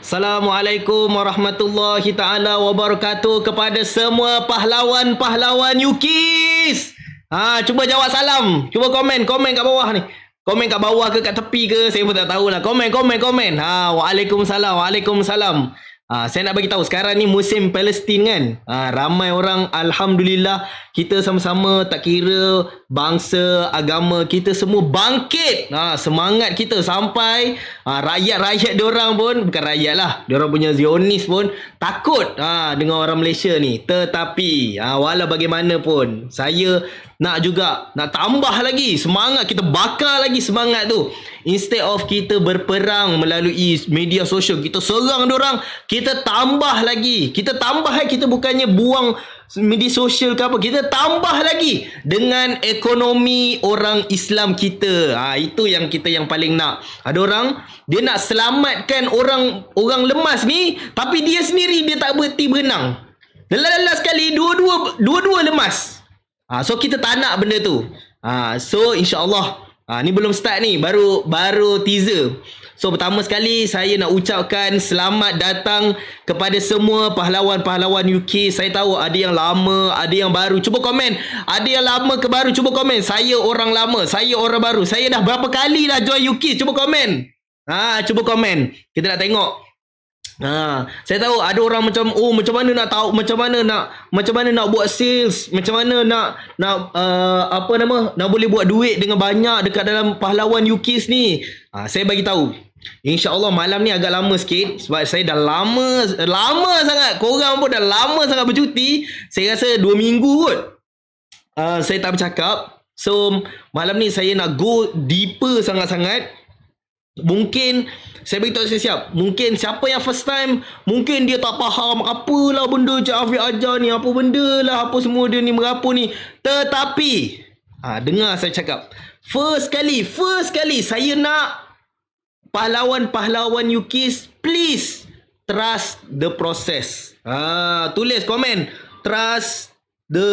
Assalamualaikum warahmatullahi taala wabarakatuh kepada semua pahlawan-pahlawan UKIS. Cuba jawab salam. Cuba komen kat bawah ni. Komen kat bawah ke kat tepi ke, saya pun tak tahulah. Komen. Waalaikumsalam, waalaikumsalam. Saya nak bagi tahu sekarang ni musim Palestin kan. Ramai orang, alhamdulillah, kita sama-sama tak kira bangsa, agama, kita semua bangkit. Semangat kita sampai rakyat-rakyat diorang pun, bukan rakyat lah, diorang punya Zionis pun takut dengan orang Malaysia ni. Tetapi walau bagaimanapun, saya nak tambah lagi semangat, kita bakar lagi semangat tu. Instead of kita berperang melalui media sosial, kita serang diorang, kita tambah lagi. Kita bukannya buang media sosial ke apa, kita tambah lagi dengan ekonomi orang Islam kita. Itu yang kita yang paling nak. Ada orang dia nak selamatkan orang lemas ni, tapi dia sendiri dia tak berhenti berenang. Lelas sekali dua-dua lemas. So kita tak nak benda tu. So insya-Allah ni belum start ni, baru teaser. So pertama sekali saya nak ucapkan selamat datang kepada semua pahlawan-pahlawan UK. Saya tahu ada yang lama, ada yang baru. Cuba komen. Ada yang lama ke baru? Cuba komen. Saya orang lama, saya orang baru. Saya dah berapa kali dah join UK? Cuba komen. Cuba komen. Kita nak tengok. Saya tahu ada orang macam macam mana nak tahu, macam mana nak buat sales, macam mana nak boleh buat duit dengan banyak dekat dalam pahlawan UKIS ni. Saya bagi tahu. InsyaAllah malam ni agak lama sikit sebab saya dah lama sangat. Korang pun dah lama sangat bercuti. Saya rasa 2 minggu kot saya tak bercakap. So malam ni saya nak go deeper sangat-sangat. Mungkin saya beritahu siap-siap, mungkin siapa yang first time, mungkin dia tak faham apalah benda Cik Afiq ajar ni, apa benda lah, apa semua dia ni merapu ni. Tetapi dengar saya cakap, first kali saya nak pahlawan-pahlawan UKIS, please trust the process. Tulis komen, trust the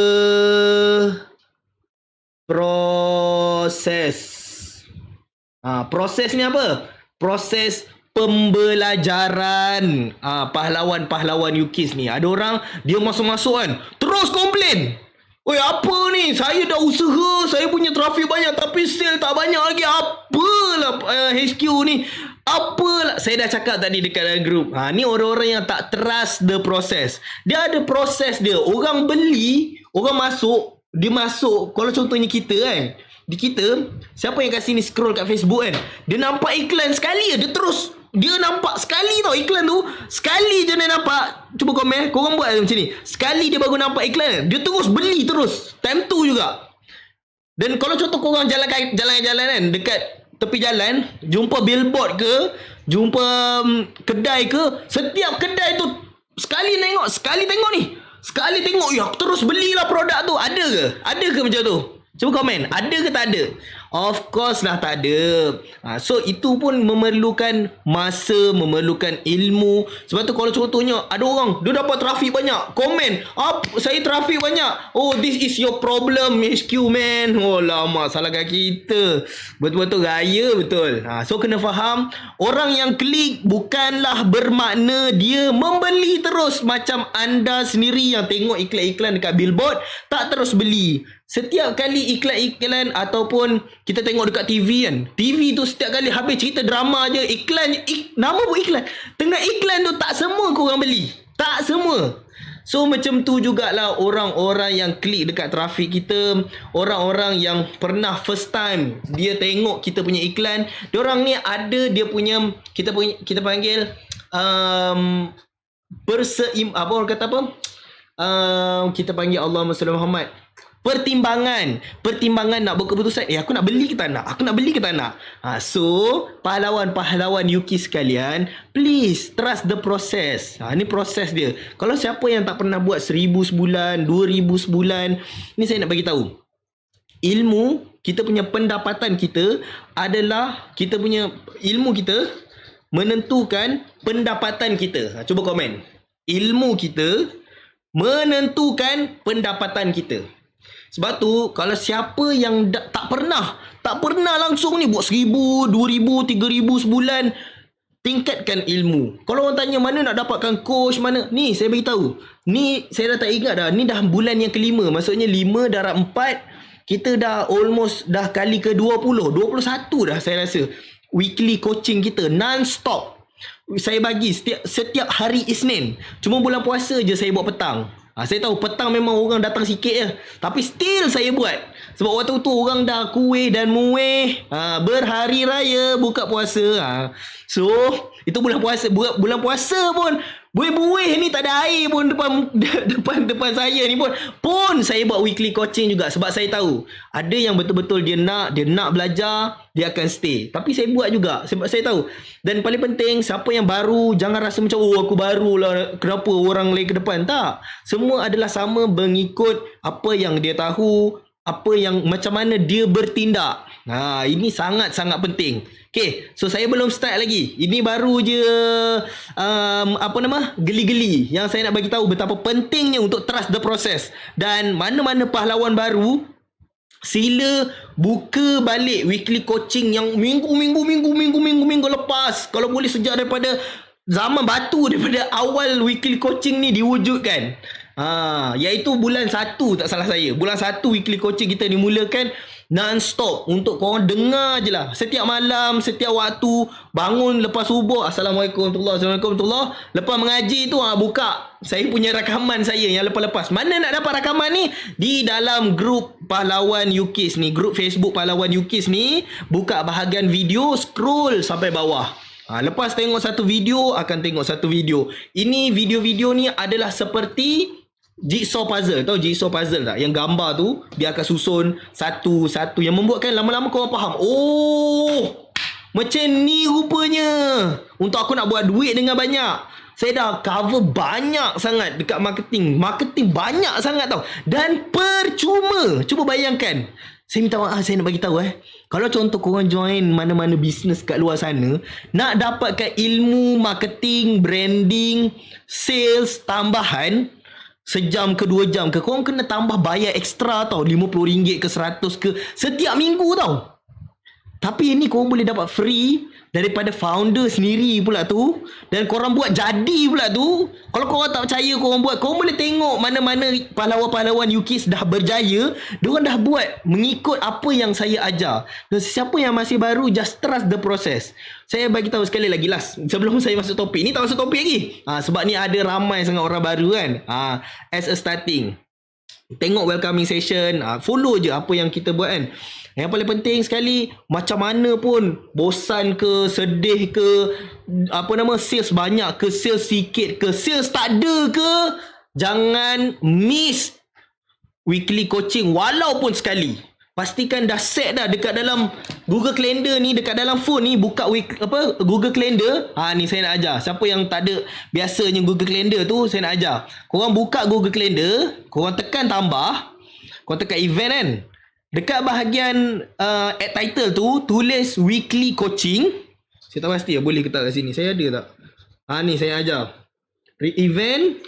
process. Proses ni apa? Proses pembelajaran pahlawan-pahlawan UKIS ni. Ada orang dia masuk-masuk kan, terus komplain. Oi, apa ni? Saya dah usaha, saya punya trafik banyak tapi sale tak banyak lagi. Apalah HQ ni? Apalah? Saya dah cakap tadi dekat dalam group. Ni orang-orang yang tak trust the process. Dia ada proses dia. Orang beli, orang masuk, dia masuk. Kalau contohnya kita kan, di kita, siapa yang kasih ni scroll kat Facebook kan, dia nampak iklan sekali dia terus, dia nampak sekali tau iklan tu, sekali je dia nampak. Cuba komen, korang buat macam ni, sekali dia baru nampak iklan, dia terus beli terus, time tu juga. Dan kalau contoh korang jalan kan, dekat tepi jalan, jumpa billboard ke, jumpa kedai ke, setiap kedai tu sekali tengok ni, sekali tengok, ya terus belilah produk tu. Ada ke macam tu? Cuba komen, ada ke tak ada? Of course lah tak ada. So itu pun memerlukan masa, memerlukan ilmu. Sebab tu kalau contohnya ada orang dia dapat trafik banyak, komen, saya trafik banyak. Oh, this is your problem HQ man. Oh lama, salahkan kita. Betul-betul gaya betul. So kena faham, orang yang klik bukanlah bermakna dia membeli terus. Macam anda sendiri yang tengok iklan-iklan dekat billboard, tak terus beli. Setiap kali iklan-iklan ataupun kita tengok dekat TV kan, TV tu setiap kali habis cerita drama je, nama pun iklan. Tengah iklan tu tak semua korang beli. Tak semua. So macam tu jugalah orang-orang yang klik dekat trafik kita, orang-orang yang pernah first time dia tengok kita punya iklan, diorang ni ada dia punya, kita panggil kita panggil Allahumma salli Muhammad, pertimbangan nak buat keputusan, aku nak beli ke tak nak. So pahlawan-pahlawan UKIS sekalian, please trust the process. Ni proses dia. Kalau siapa yang tak pernah buat 1,000 sebulan, 2,000 sebulan, ni saya nak bagi tahu, ilmu kita punya, pendapatan kita adalah, kita punya ilmu kita menentukan pendapatan kita. Cuba komen, ilmu kita menentukan pendapatan kita. Sebab tu kalau siapa yang tak pernah langsung ni buat 1,000, 2,000, 3,000 sebulan, tingkatkan ilmu. Kalau orang tanya mana nak dapatkan coach, mana, ni saya beritahu. Ni saya dah tak ingat dah. Ni dah bulan yang kelima. Maksudnya 5 darab 4, kita dah almost dah kali ke 20, 21 dah saya rasa. Weekly coaching kita non-stop. Saya bagi setiap hari Isnin. Cuma bulan puasa je saya buat petang. Saya tahu petang memang orang datang sikit je, tapi still saya buat. Sebab waktu tu orang dah kuih dan muih, berhari raya buka puasa. So itu bulan puasa. Bulan puasa pun buih-buih ni tak ada air pun depan saya ni pun saya buat weekly coaching juga. Sebab saya tahu ada yang betul-betul dia nak belajar, dia akan stay. Tapi saya buat juga sebab saya tahu. Dan paling penting, siapa yang baru jangan rasa macam aku barulah, kenapa orang lain ke depan. Tak, semua adalah sama mengikut apa yang dia tahu, apa yang macam mana dia bertindak. Ini sangat-sangat penting. Okay, so saya belum start lagi. Ini baru je geli-geli yang saya nak bagi tahu betapa pentingnya untuk trust the process. Dan mana-mana pahlawan baru, sila buka balik weekly coaching yang minggu lepas. Kalau boleh sejak daripada zaman batu, daripada awal weekly coaching ni diwujudkan. Iaitu bulan 1 tak salah saya. Bulan 1 weekly coaching kita dimulakan non-stop untuk korang dengar je lah. Setiap malam, setiap waktu, bangun lepas subuh, Assalamualaikum warahmatullahi. Lepas mengaji tu buka saya punya rakaman saya yang lepas-lepas. Mana nak dapat rakaman ni? Di dalam grup Pahlawan UKIS ni, grup Facebook Pahlawan UKIS ni. Buka bahagian video, scroll sampai bawah. Lepas tengok satu video, akan tengok satu video. Ini video-video ni adalah seperti jigsaw puzzle. Tahu jigsaw puzzle tak? Yang gambar tu dia akan susun satu-satu, yang membuatkan lama-lama korang faham. Oh, macam ni rupanya. Untuk aku nak buat duit dengan banyak, saya dah cover banyak sangat dekat marketing. Marketing banyak sangat tau. Dan percuma. Cuba bayangkan. Saya minta maaf, saya nak bagi tahu kalau contoh korang join mana-mana bisnes kat luar sana, nak dapatkan ilmu marketing, branding, sales tambahan, sejam ke 2 jam ke, korang kena tambah bayar ekstra tau, RM50 ke 100 ke setiap minggu tau. Tapi ini korang boleh dapat free daripada founder sendiri pula tu. Dan korang buat jadi pula tu. Kalau korang tak percaya korang buat, korang boleh tengok mana-mana pahlawan-pahlawan UKIS dah berjaya. Diorang dah buat mengikut apa yang saya ajar. Dan siapa yang masih baru, just trust the process. Saya bagi tahu sekali lagi last, sebelum saya masuk topik ni, tak masuk topik lagi. Sebab ni ada ramai sangat orang baru kan. As a starting, tengok welcoming session, follow je apa yang kita buat kan. Yang paling penting sekali, macam mana pun, bosan ke, sedih ke, sales banyak ke, sales sikit ke, sales tak ada ke, jangan miss weekly coaching walaupun sekali. Pastikan dah set dah dekat dalam Google Calendar ni, dekat dalam phone ni, buka Google Calendar. Ni saya nak ajar. Siapa yang tak ada biasanya Google Calendar tu, saya nak ajar. Korang buka Google Calendar, korang tekan tambah, korang tekan event kan. Dekat bahagian add title tu, tulis weekly coaching. Saya tak pasti boleh ke tak kat sini. Saya ada tak? Ni saya ajar. Event.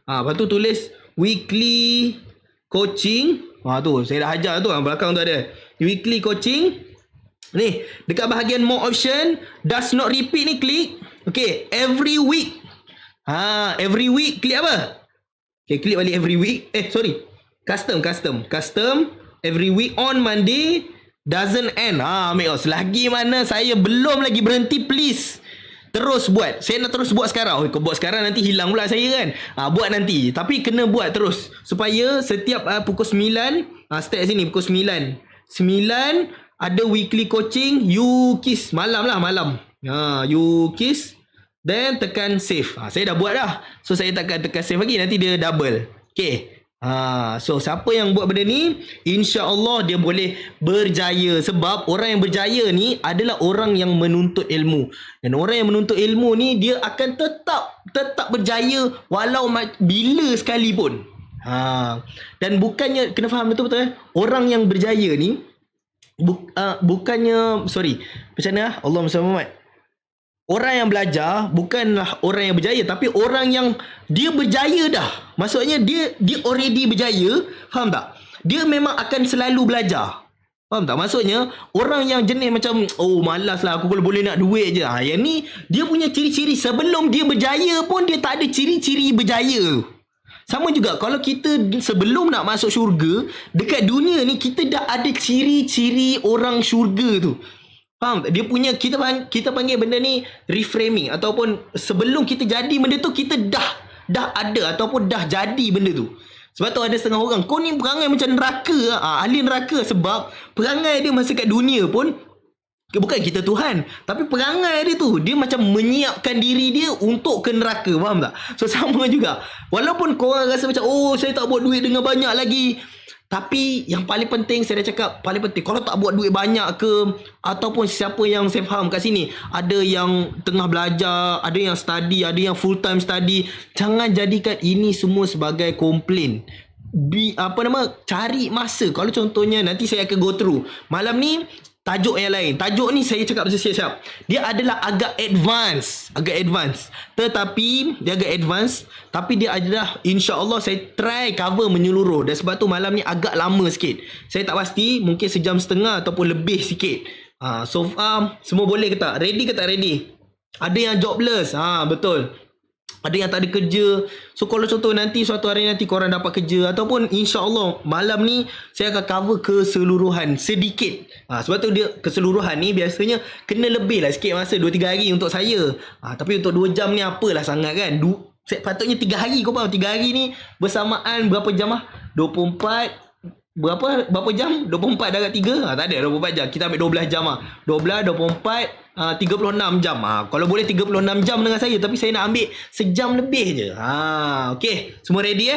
Lepas tu tulis weekly coaching. Tu saya dah ajar tu, belakang tu ada weekly coaching. Ni dekat bahagian more option, does not repeat ni klik. Okay, every week. Every week klik apa? Okay, klik balik every week. Custom every week on Monday, doesn't end. Ambil selagi mana saya belum lagi berhenti, please terus buat. Saya nak terus buat sekarang. Kau buat sekarang nanti hilang pula saya kan. Buat nanti. Tapi kena buat terus. Supaya setiap pukul 9, start sini pukul 9 ada weekly coaching UKIS. Malam. UKIS. Then tekan save. Saya dah buat dah. So saya tekan save lagi. Nanti dia double. Okay. So siapa yang buat benda ni, insya-Allah dia boleh berjaya. Sebab orang yang berjaya ni adalah orang yang menuntut ilmu. Dan orang yang menuntut ilmu ni, dia akan tetap berjaya walau bila sekalipun. Dan bukannya, kena faham betul-betul orang yang berjaya ni bukannya, macam mana Allah Muhammad, orang yang belajar bukanlah orang yang berjaya, tapi orang yang dia berjaya dah. Maksudnya dia already berjaya. Faham tak? Dia memang akan selalu belajar. Faham tak? Maksudnya orang yang jenis macam malas lah, aku kalau boleh nak duit je. Yang ni dia punya ciri-ciri sebelum dia berjaya pun dia tak ada ciri-ciri berjaya. Sama juga kalau kita sebelum nak masuk syurga, dekat dunia ni kita dah ada ciri-ciri orang syurga tu. Faham tak? Dia punya kita panggil benda ni reframing, ataupun sebelum kita jadi benda tu kita dah ada ataupun dah jadi benda tu. Sebab tu ada setengah orang, kau ni perangai macam neraka, ahli neraka, sebab perangai dia masa kat dunia pun bukan kita Tuhan, tapi perangai dia tu, dia macam menyiapkan diri dia untuk ke neraka. Faham tak? So sama juga, walaupun korang rasa macam saya tak buat duit dengan banyak lagi, tapi yang paling penting, saya dah cakap, paling penting, kalau tak buat duit banyak ke, ataupun siapa yang saya faham kat sini, ada yang tengah belajar, ada yang study, ada yang full time study, jangan jadikan ini semua sebagai komplain. Cari masa. Kalau contohnya nanti saya akan go through malam ni tajuk yang lain. Tajuk ni saya cakap siap-siap, dia adalah agak advance, tetapi dia agak advance, tapi dia adalah, insya-Allah saya try cover menyeluruh. Dan sebab tu malam ni agak lama sikit, saya tak pasti, mungkin sejam setengah ataupun lebih sikit. So far semua boleh ke tak? Ready ke tak ready? Ada yang jobless, betul, ada yang tak ada kerja. So kalau contoh nanti suatu hari nanti korang dapat kerja, ataupun insya-Allah malam ni saya akan cover keseluruhan sedikit. Sebab tu dia keseluruhan ni biasanya kena lebih lah sikit masa, 2-3 hari untuk saya. Tapi untuk 2 jam ni apalah sangat kan. Patutnya 3 hari, kau faham? 3 hari ni bersamaan berapa jam 24 berapa jam? 24 darab 3? Tak ada 24 jam. Kita ambil 12 jam 12, 24, 36 jam. Kalau boleh 36 jam dengan saya, tapi saya nak ambil sejam lebih je. Okay, semua ready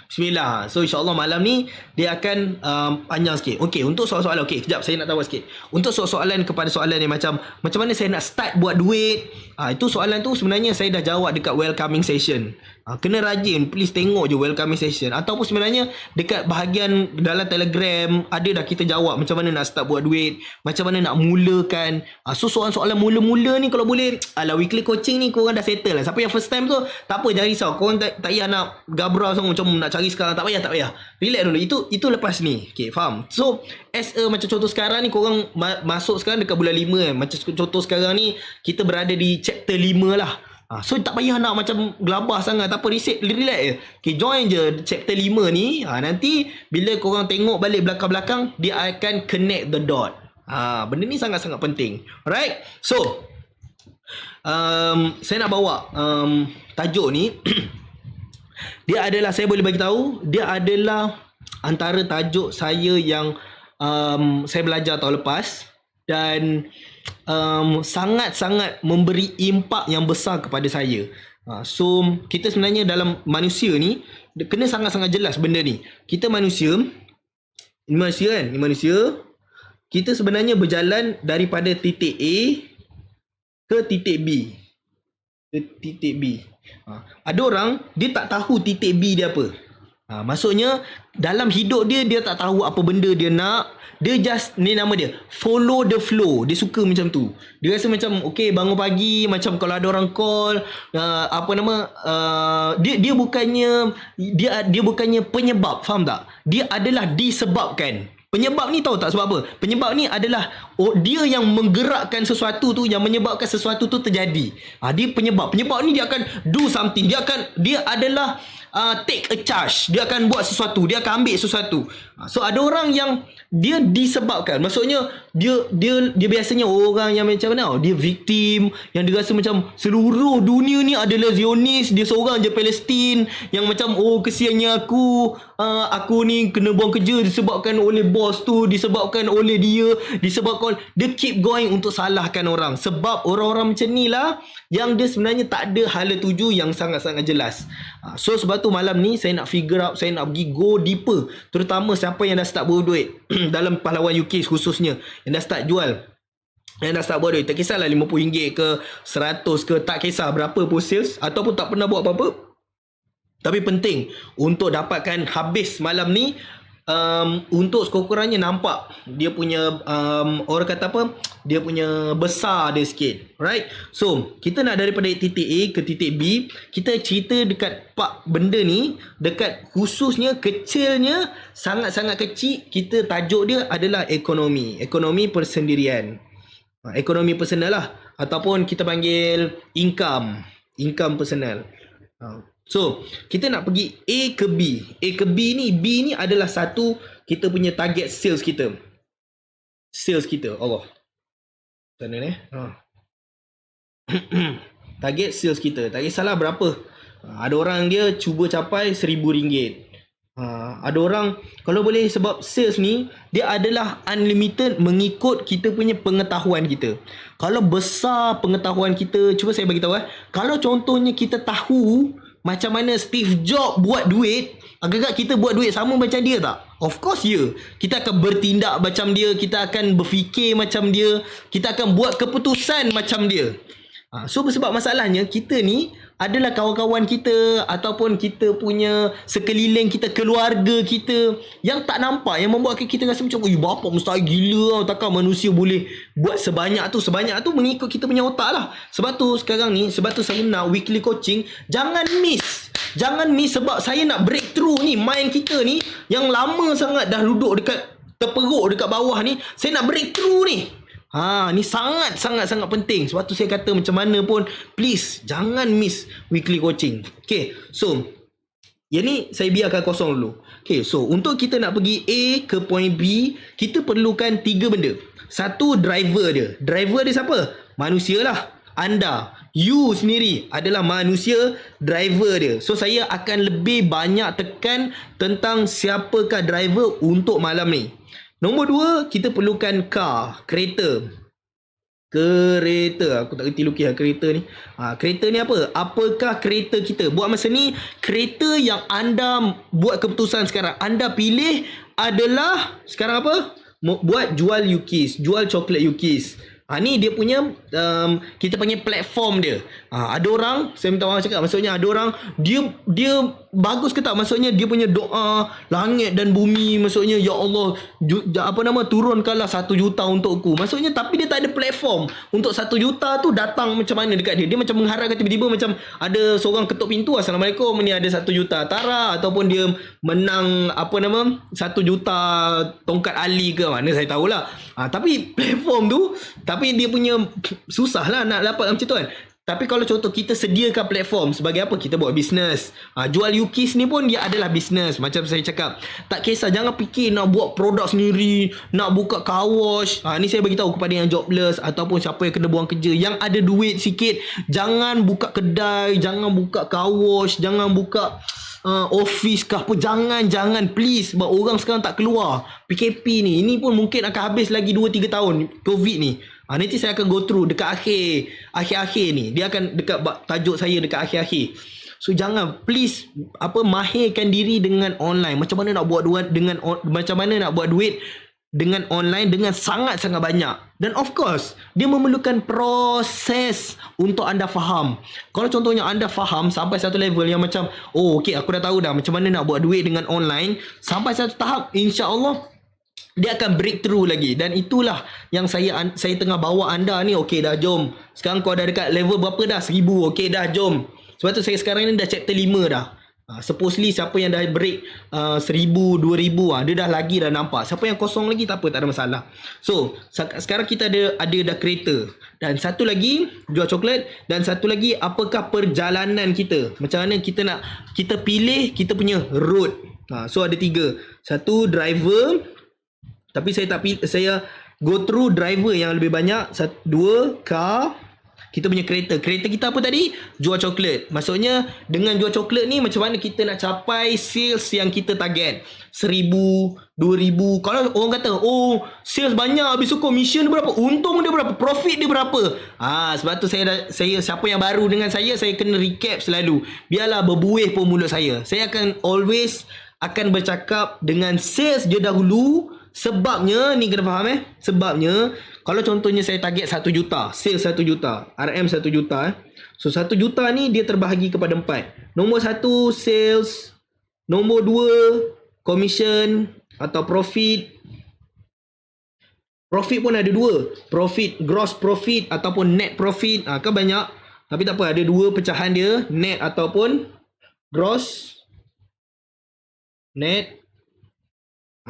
Bismillah. So insyaAllah malam ni dia akan panjang sikit. Okay, untuk soalan-soalan, okay, kejap saya nak tahu sikit. Untuk soalan kepada soalan ni macam mana saya nak start buat duit, itu soalan tu sebenarnya saya dah jawab dekat welcoming session. Kena rajin, please tengok je welcoming session. Ataupun sebenarnya dekat bahagian dalam Telegram ada dah kita jawab macam mana nak start buat duit, macam mana nak mulakan. So soalan-soalan mula-mula ni kalau boleh, weekly coaching ni korang dah settle lah. Siapa yang first time tu, tak apa, jangan risau. Korang tak payah nak gabrah macam nak cari sekarang, tak payah. Relax dulu, itu lepas ni. Okay, faham? So as macam contoh sekarang ni, korang masuk sekarang dekat bulan 5 kan. Macam contoh sekarang ni kita berada di chapter 5 lah. So tak payah nak macam gelabah sangat, tak apa, relax je. Okay, join je chapter 5 ni. Nanti bila korang tengok balik belakang-belakang, dia akan connect the dot. Benda ni sangat-sangat penting. Alright, so saya nak bawa tajuk ni. Dia adalah, saya boleh bagi tahu, dia adalah antara tajuk saya yang saya belajar tahun lepas, dan sangat-sangat memberi impak yang besar kepada saya. So kita sebenarnya dalam manusia ni kena sangat-sangat jelas benda ni. Kita manusia kan, kita sebenarnya berjalan daripada titik A ke titik B. Ada orang dia tak tahu titik B dia apa. Maksudnya dalam hidup dia tak tahu apa benda dia nak. Dia just, ni nama dia, follow the flow. Dia suka macam tu. Dia rasa macam okay, bangun pagi, macam kalau ada orang call, dia bukannya penyebab. Faham tak? Dia adalah disebabkan. Penyebab ni tahu tak sebab apa? Penyebab ni adalah dia yang menggerakkan sesuatu tu, yang menyebabkan sesuatu tu terjadi. Dia penyebab. Penyebab ni dia akan do something. Dia adalah take a charge. Dia akan buat sesuatu, dia akan ambil sesuatu. So ada orang yang dia disebabkan. Maksudnya dia biasanya orang yang macam mana? Dia victim, yang dia rasa macam seluruh dunia ni adalah Zionis, dia seorang je Palestin, yang macam kesiannya aku ni kena buang kerja disebabkan oleh bos tu, disebabkan oleh dia keep going untuk salahkan orang. Sebab orang-orang macam ni lah yang dia sebenarnya tak ada hala tuju yang sangat-sangat jelas. So sebab tu malam ni saya nak figure out, saya nak pergi go deeper, terutama siapa yang dah start berduit dalam pahlawan UK khususnya, yang dah start jual, yang dah start buat duit. Tak kisahlah RM50 ke 100 ke, tak kisah berapa pun sales, ataupun tak pernah buat apa-apa, tapi penting untuk dapatkan habis malam ni untuk sekurang-kurangnya nampak dia punya orang kata apa, dia punya besar dia sikit, right? So kita nak daripada titik A ke titik B, kita cerita dekat benda ni, dekat khususnya kecilnya, sangat-sangat kecil, kita tajuk dia adalah ekonomi persendirian. Ekonomi personal lah, ataupun kita panggil income personal. So kita nak pergi A ke B. B ni adalah satu kita punya target sales kita. Allah, sana ni target sales kita, tak kisahlah berapa. Ada orang dia cuba capai RM1,000. Ada orang kalau boleh, sebab sales ni dia adalah unlimited mengikut kita punya pengetahuan kita. Kalau besar pengetahuan kita, cuba saya bagi tahu kalau contohnya kita tahu macam mana Steve Jobs buat duit, agak-agak kita buat duit sama macam dia tak? Of course ya. Kita akan bertindak macam dia, kita akan berfikir macam dia, kita akan buat keputusan macam dia. So sebab masalahnya kita ni adalah kawan-kawan kita ataupun kita punya sekeliling kita, keluarga kita yang tak nampak, yang membuatkan kita rasa macam bapak mustahil gila, takkan manusia boleh buat sebanyak tu mengikut kita punya otak lah. Sebab tu saya nak weekly coaching, jangan miss sebab saya nak breakthrough ni. Mind kita ni yang lama sangat dah duduk terperuk dekat bawah ni, saya nak breakthrough ni. Ni sangat penting. Sebab tu saya kata macam mana pun, please jangan miss weekly coaching. Okay, so yang ni saya biarkan kosong dulu. Okay, so untuk kita nak pergi A ke point B, kita perlukan 3 benda. Satu, driver dia. Driver dia siapa? Manusia lah. Anda, you sendiri adalah manusia, driver dia. So saya akan lebih banyak tekan tentang siapakah driver untuk malam ni. Nombor 2, kita perlukan kereta. Aku tak kerti lukis kereta ni. Kereta ni apa? Apakah kereta kita? Buat masa ni, kereta yang anda buat keputusan sekarang, anda pilih adalah sekarang apa? Buat jual coklat Yukis. Ni dia punya kita panggil platform dia. Ada orang, saya minta maaf cakap, maksudnya ada orang dia bagus ke tak, maksudnya dia punya doa langit dan bumi, maksudnya ya Allah turunkanlah 1 juta untukku, maksudnya, tapi dia tak ada platform untuk 1 juta tu datang macam mana dekat dia. Dia macam mengharapkan tiba-tiba macam ada seorang ketuk pintu, Assalamualaikum, ni ada 1 juta Tara, ataupun dia menang 1 juta tongkat Ali ke mana, saya tahulah. Tapi platform tu, tapi dia punya susah lah nak dapat macam tu kan. Tapi kalau contoh kita sediakan platform, sebagai apa? Kita buat bisnes. Jual Yukis ni pun dia adalah bisnes. Macam saya cakap, tak kisah, jangan fikir nak buat produk sendiri, nak buka car wash. Ni saya bagi tahu kepada yang jobless ataupun siapa yang kena buang kerja, yang ada duit sikit, jangan buka kedai, jangan buka car wash, jangan buka office kah apa, jangan please. Sebab orang sekarang tak keluar, PKP ni, ini pun mungkin akan habis lagi 2-3 tahun COVID ni. Nanti saya akan go through dekat akhir-akhir ni, dia akan dekat tajuk saya dekat akhir-akhir. So jangan, please, mahirkan diri dengan online. Macam mana nak buat duit dengan online dengan sangat-sangat banyak. Dan of course, dia memerlukan proses untuk anda faham. Kalau contohnya anda faham sampai satu level yang macam, okay, aku dah tahu dah macam mana nak buat duit dengan online, sampai satu tahap, insya-Allah dia akan breakthrough lagi. Dan itulah yang saya tengah bawa anda ni. Okay dah, jom. Sekarang kau dah dekat level berapa dah? 1000. Okay dah, jom. Sebab tu saya sekarang ni dah chapter 5 dah. Supposedly siapa yang dah break 1000, 2000, dia dah lagi dah nampak. Siapa yang kosong lagi tak apa, tak ada masalah. So sekarang kita ada dah kereta, dan satu lagi jual coklat, dan satu lagi apakah perjalanan kita, macam mana kita pilih kita punya road. So ada 3. Satu, driver, tapi saya go through driver yang lebih banyak. 2, car. Kita punya kereta kita apa tadi? Jual coklat. Maksudnya dengan jual coklat ni, macam mana kita nak capai sales yang kita target? 1000, 2000. Kalau orang kata, sales banyak, habis tu commission dia berapa, untung dia berapa, profit dia berapa. Sebab tu saya siapa yang baru dengan saya kena recap selalu. Biarlah berbuih pun mulut saya. Saya akan always bercakap dengan sales je dahulu. Sebabnya ni kena faham sebabnya kalau contohnya saya target 1 juta, sales 1 juta, RM 1 juta. So 1 juta ni dia terbahagi kepada 4. Nombor 1 sales, nombor 2 commission, atau profit. Profit pun ada dua. Profit, gross profit ataupun net profit. Kan banyak. Tapi tak apa, ada dua pecahan dia. Net ataupun gross. Net.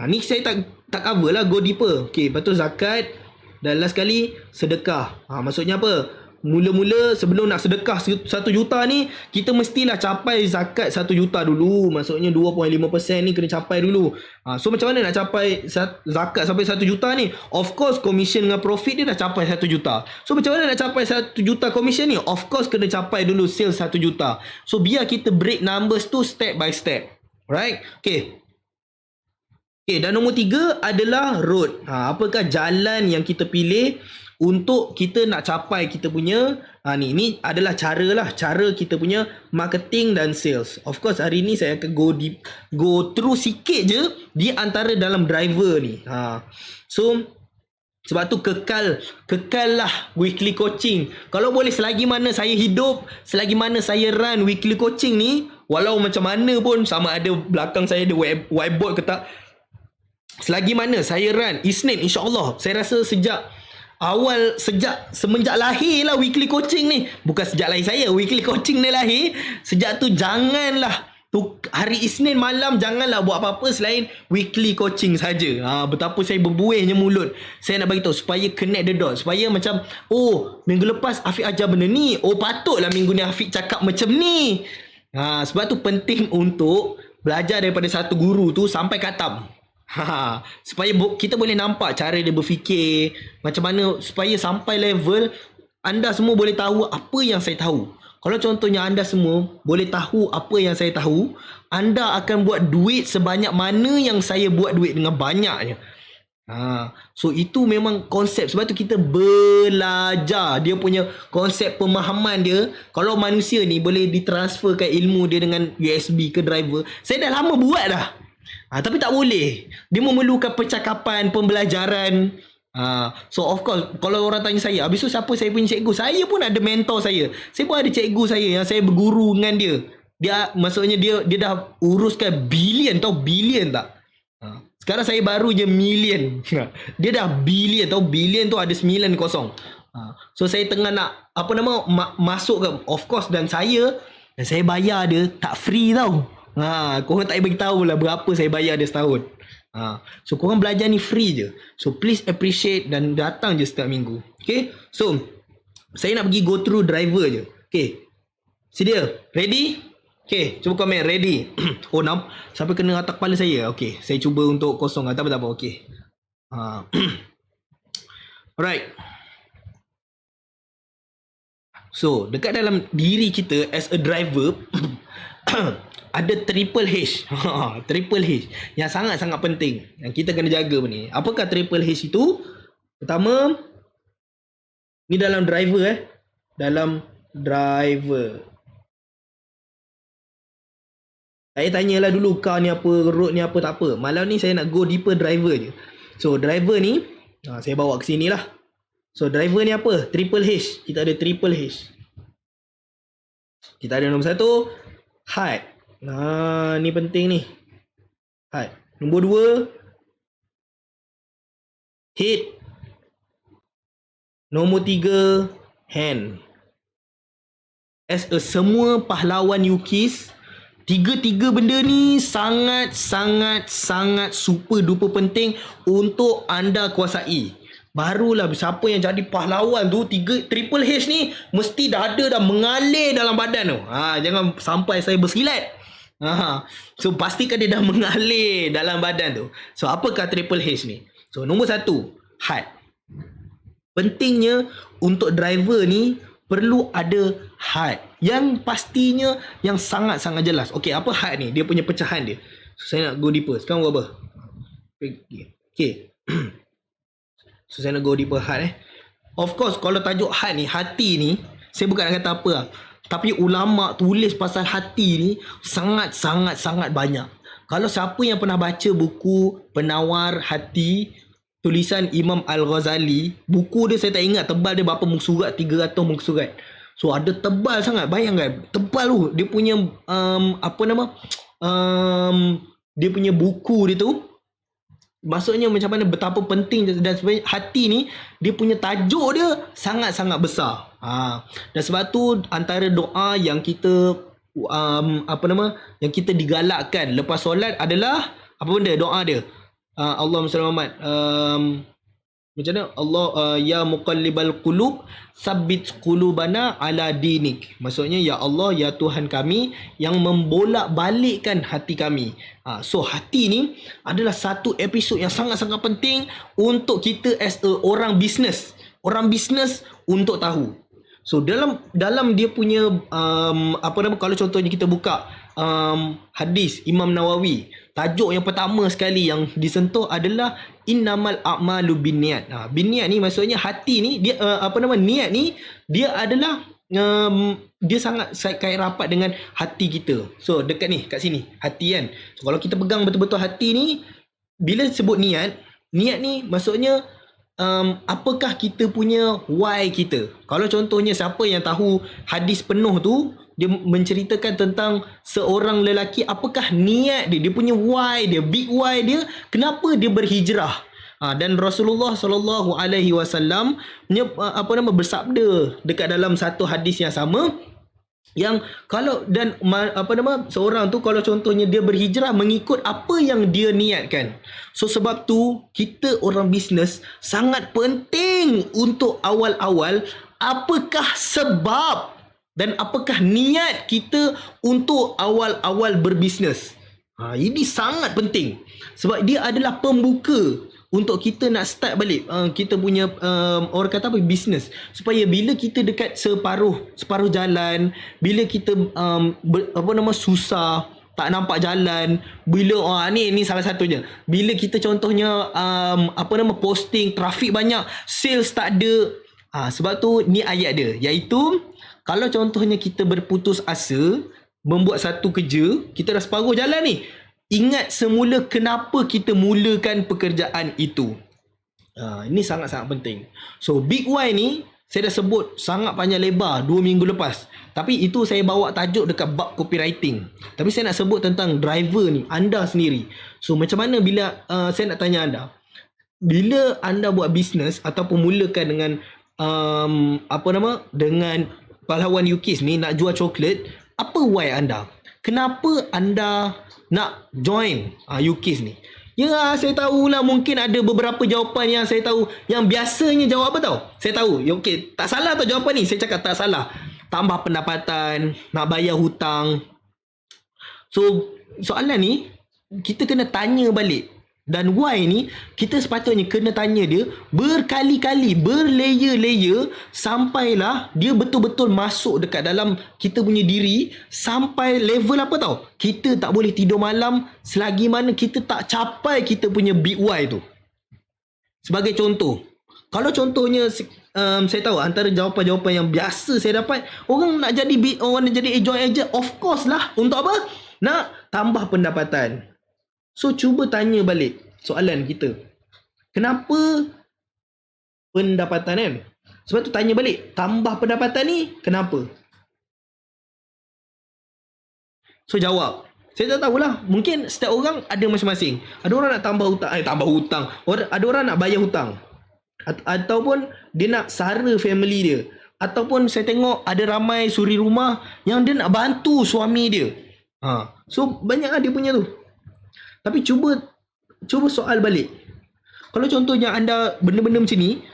Ni saya tak cover lah, go deeper. Okay, lepas tu zakat. Dan last kali, sedekah. Maksudnya apa? Mula-mula sebelum nak sedekah 1 juta ni, kita mestilah capai zakat 1 juta dulu. Maksudnya 2.5% ni kena capai dulu. So macam mana nak capai zakat sampai 1 juta ni? Of course commission dengan profit dia dah capai 1 juta. So macam mana nak capai 1 juta commission ni? Of course kena capai dulu sales 1 juta. So biar kita break numbers tu step by step. Right? Okay, dan nombor 3 adalah road. Apakah jalan yang kita pilih untuk kita nak capai kita punya ni adalah cara kita punya marketing dan sales. Of course hari ni saya akan go through sikit je di antara dalam driver ni. So sebab tu kekal lah weekly coaching. Kalau boleh selagi mana saya hidup, selagi mana saya run weekly coaching ni, walau macam mana pun, sama ada belakang saya ada whiteboard ke tak, selagi mana saya run Isnin, insyaAllah saya rasa semenjak lahir lah weekly coaching ni. Bukan sejak lahir saya, weekly coaching ni lahir. Sejak tu janganlah hari Isnin malam janganlah buat apa-apa selain weekly coaching saja. Betapa saya berbuihnya mulut. Saya nak bagi tahu supaya connect the dot, supaya macam minggu lepas Afiq ajar benda ni, patutlah minggu ni Afiq cakap macam ni. Sebab tu penting untuk belajar daripada satu guru tu sampai khatam. Supaya kita boleh nampak cara dia berfikir, macam mana supaya sampai level anda semua boleh tahu apa yang saya tahu. Kalau contohnya anda semua boleh tahu apa yang saya tahu, anda akan buat duit sebanyak mana yang saya buat duit dengan banyaknya. So itu memang konsep. Sebab tu kita belajar dia punya konsep pemahaman dia. Kalau manusia ni boleh ditransferkan ilmu dia dengan USB ke driver, saya dah lama buat dah. Tapi tak boleh. Dia memerlukan percakapan, pembelajaran. So of course, kalau orang tanya saya, habis tu siapa saya punya cikgu? Saya pun ada mentor saya. Saya pun ada cikgu saya yang saya berguru dengan dia. Maksudnya dia dah uruskan bilion tak? Sekarang saya baru je million. Dia dah bilion tau. Bilion tu ada 9 kosong. So saya tengah nak masuk ke, of course, dan saya bayar dia tak free tau. Korang tak bagi tahu lah berapa saya bayar dia setahun. So korang belajar ni free je. So please appreciate dan datang je setiap minggu. Okay, so saya nak pergi go through driver je. Okay, sedia? Ready? Okay, cuba komen ready. Sampai kena atas kepala saya. Okay, saya cuba untuk kosong. Tak apa. Okay. Alright. So dekat dalam diri kita as a driver ada triple H. Triple H yang sangat-sangat penting yang kita kena jaga ni. Apakah triple H itu? Pertama, ni dalam driver dalam driver. Saya tanyalah dulu car ni apa, road ni apa, tak apa. Malam ni saya nak go deeper driver je. So driver ni saya bawa ke sini lah. So driver ni apa? Triple H. Kita ada triple H. Kita ada nombor 1 height. Ni penting ni. Height. Nombor 2 head. Nombor 3 hand. As a semua pahlawan UKIS, tiga-tiga benda ni sangat super duper penting untuk anda kuasai. Barulah siapa yang jadi pahlawan tu, triple H ni mesti dada dah mengalir dalam badan tu. Jangan sampai saya bersilat. So pastikan dia dah mengalir dalam badan tu. So apakah triple H ni? So nombor 1, heart. Pentingnya untuk driver ni perlu ada heart yang pastinya yang sangat-sangat jelas. Okay, apa heart ni? Dia punya pecahan dia. So saya nak go deeper. Sekarang buat apa? Okay. So saya nak go deeper heart. Of course kalau tajuk heart ni, hati ni, saya bukan nak kata apa lah. Tapi ulama tulis pasal hati ni sangat banyak. Kalau siapa yang pernah baca buku Penawar Hati tulisan Imam Al-Ghazali, buku dia saya tak ingat tebal dia berapa muka surat, 300 muka surat. So ada tebal sangat, bayangkan tebal tu. Dia punya dia punya buku dia tu maksudnya macam mana betapa penting dan sebenarnya hati ni dia punya tajuk dia sangat-sangat besar. Dan sebab tu antara doa yang kita yang kita digalakkan lepas solat adalah apa benda doa dia? Allahumma salli Muhammad. Macam mana? Allah ya muqallibal qulub sabbit qulubana ala dinik. Maksudnya ya Allah ya Tuhan kami yang membolak-balikkan hati kami. So hati ni adalah satu episod yang sangat-sangat penting untuk kita as a orang bisnes untuk tahu. So dalam dia punya kalau contohnya kita buka hadis Imam Nawawi, tajuk yang pertama sekali yang disentuh adalah innamal a'malu binniat. Binniat ni maksudnya hati ni dia niat ni dia adalah dia sangat kait rapat dengan hati kita. So dekat ni kat sini hati kan. So kalau kita pegang betul-betul hati ni, bila sebut niat ni maksudnya apakah kita punya why kita. Kalau contohnya siapa yang tahu hadis penuh tu, dia menceritakan tentang seorang lelaki, apakah niat dia punya why dia, big why dia, kenapa dia berhijrah. Dan Rasulullah SAW bersabda dekat dalam satu hadis yang sama, yang kalau seorang tu kalau contohnya dia berhijrah mengikut apa yang dia niatkan. So sebab tu kita orang bisnes sangat penting untuk awal-awal apakah sebab dan apakah niat kita untuk awal-awal berbisnes. Ini sangat penting sebab dia adalah pembuka untuk kita nak start balik kita punya orang kata apa, bisnes, supaya bila kita dekat separuh jalan, bila kita susah, tak nampak jalan, bila ni salah satunya, bila kita contohnya posting, trafik banyak, sales tak ada, sebab tu ni ayat dia, iaitu kalau contohnya kita berputus asa membuat satu kerja, kita dah separuh jalan ni, ingat semula kenapa kita mulakan pekerjaan itu. Ini sangat-sangat penting. So big why ni saya dah sebut sangat panjang lebar 2 minggu lepas. Tapi itu saya bawa tajuk dekat bab copywriting. Tapi saya nak sebut tentang driver ni, anda sendiri. So macam mana bila saya nak tanya anda, bila anda buat bisnes ataupun mulakan dengan dengan Pahlawan Yukis ni nak jual coklat, apa why anda? Kenapa anda nak join Yukis ni? Ya, saya tahulah mungkin ada beberapa jawapan yang saya tahu, yang biasanya jawab apa tahu? Saya tahu, okey, tak salah tau jawapan ni. Saya cakap tak salah. Tambah pendapatan, nak bayar hutang. So, soalan ni kita kena tanya balik. Dan why ni kita sepatutnya kena tanya dia berkali-kali, berlayer-layer, sampailah dia betul-betul masuk dekat dalam kita punya diri, sampai level apa tahu? Kita tak boleh tidur malam selagi mana kita tak capai kita punya big why tu. Sebagai contoh, kalau contohnya saya tahu antara jawapan-jawapan yang biasa saya dapat, orang nak jadi agent, of course lah. Untuk apa? Nak tambah pendapatan. So cuba tanya balik soalan kita, kenapa pendapatan kan? Sebab tu tanya balik, tambah pendapatan ni kenapa? So jawab, saya tak tahulah, mungkin setiap orang ada masing-masing. Ada orang nak tambah hutang, ada orang nak bayar hutang, ataupun dia nak sara family dia, ataupun saya tengok ada ramai suri rumah yang dia nak bantu suami dia. So banyak lah dia punya tu. Tapi cuba soal balik. Kalau contohnya anda benda-benda macam ni,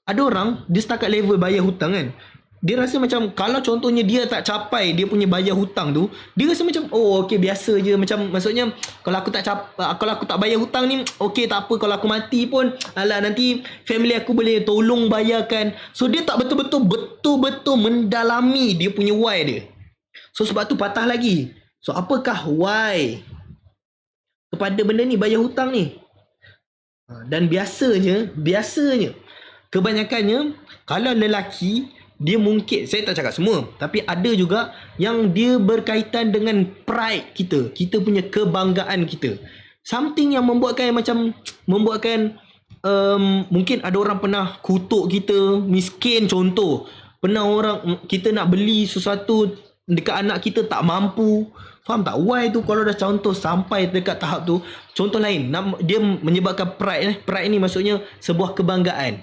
ada orang dia setakat level bayar hutang kan, dia rasa macam kalau contohnya dia tak capai dia punya bayar hutang tu, dia rasa macam okey biasa je, macam maksudnya kalau aku tak bayar hutang ni, okey tak apa, kalau aku mati pun alah nanti family aku boleh tolong bayarkan. So dia tak betul-betul mendalami dia punya why dia. So sebab tu patah lagi. So apakah why kepada benda ni, bayar hutang ni? Dan biasanya kebanyakannya kalau lelaki, dia mungkin, saya tak cakap semua, tapi ada juga yang dia berkaitan dengan pride kita, kita punya kebanggaan kita. Something yang membuatkan mungkin ada orang pernah kutuk kita miskin, contoh. Pernah kita nak beli sesuatu dekat anak kita tak mampu. Faham tak? Why tu kalau dah contoh sampai dekat tahap tu, contoh lain, dia menyebabkan pride. Pride ni maksudnya sebuah kebanggaan.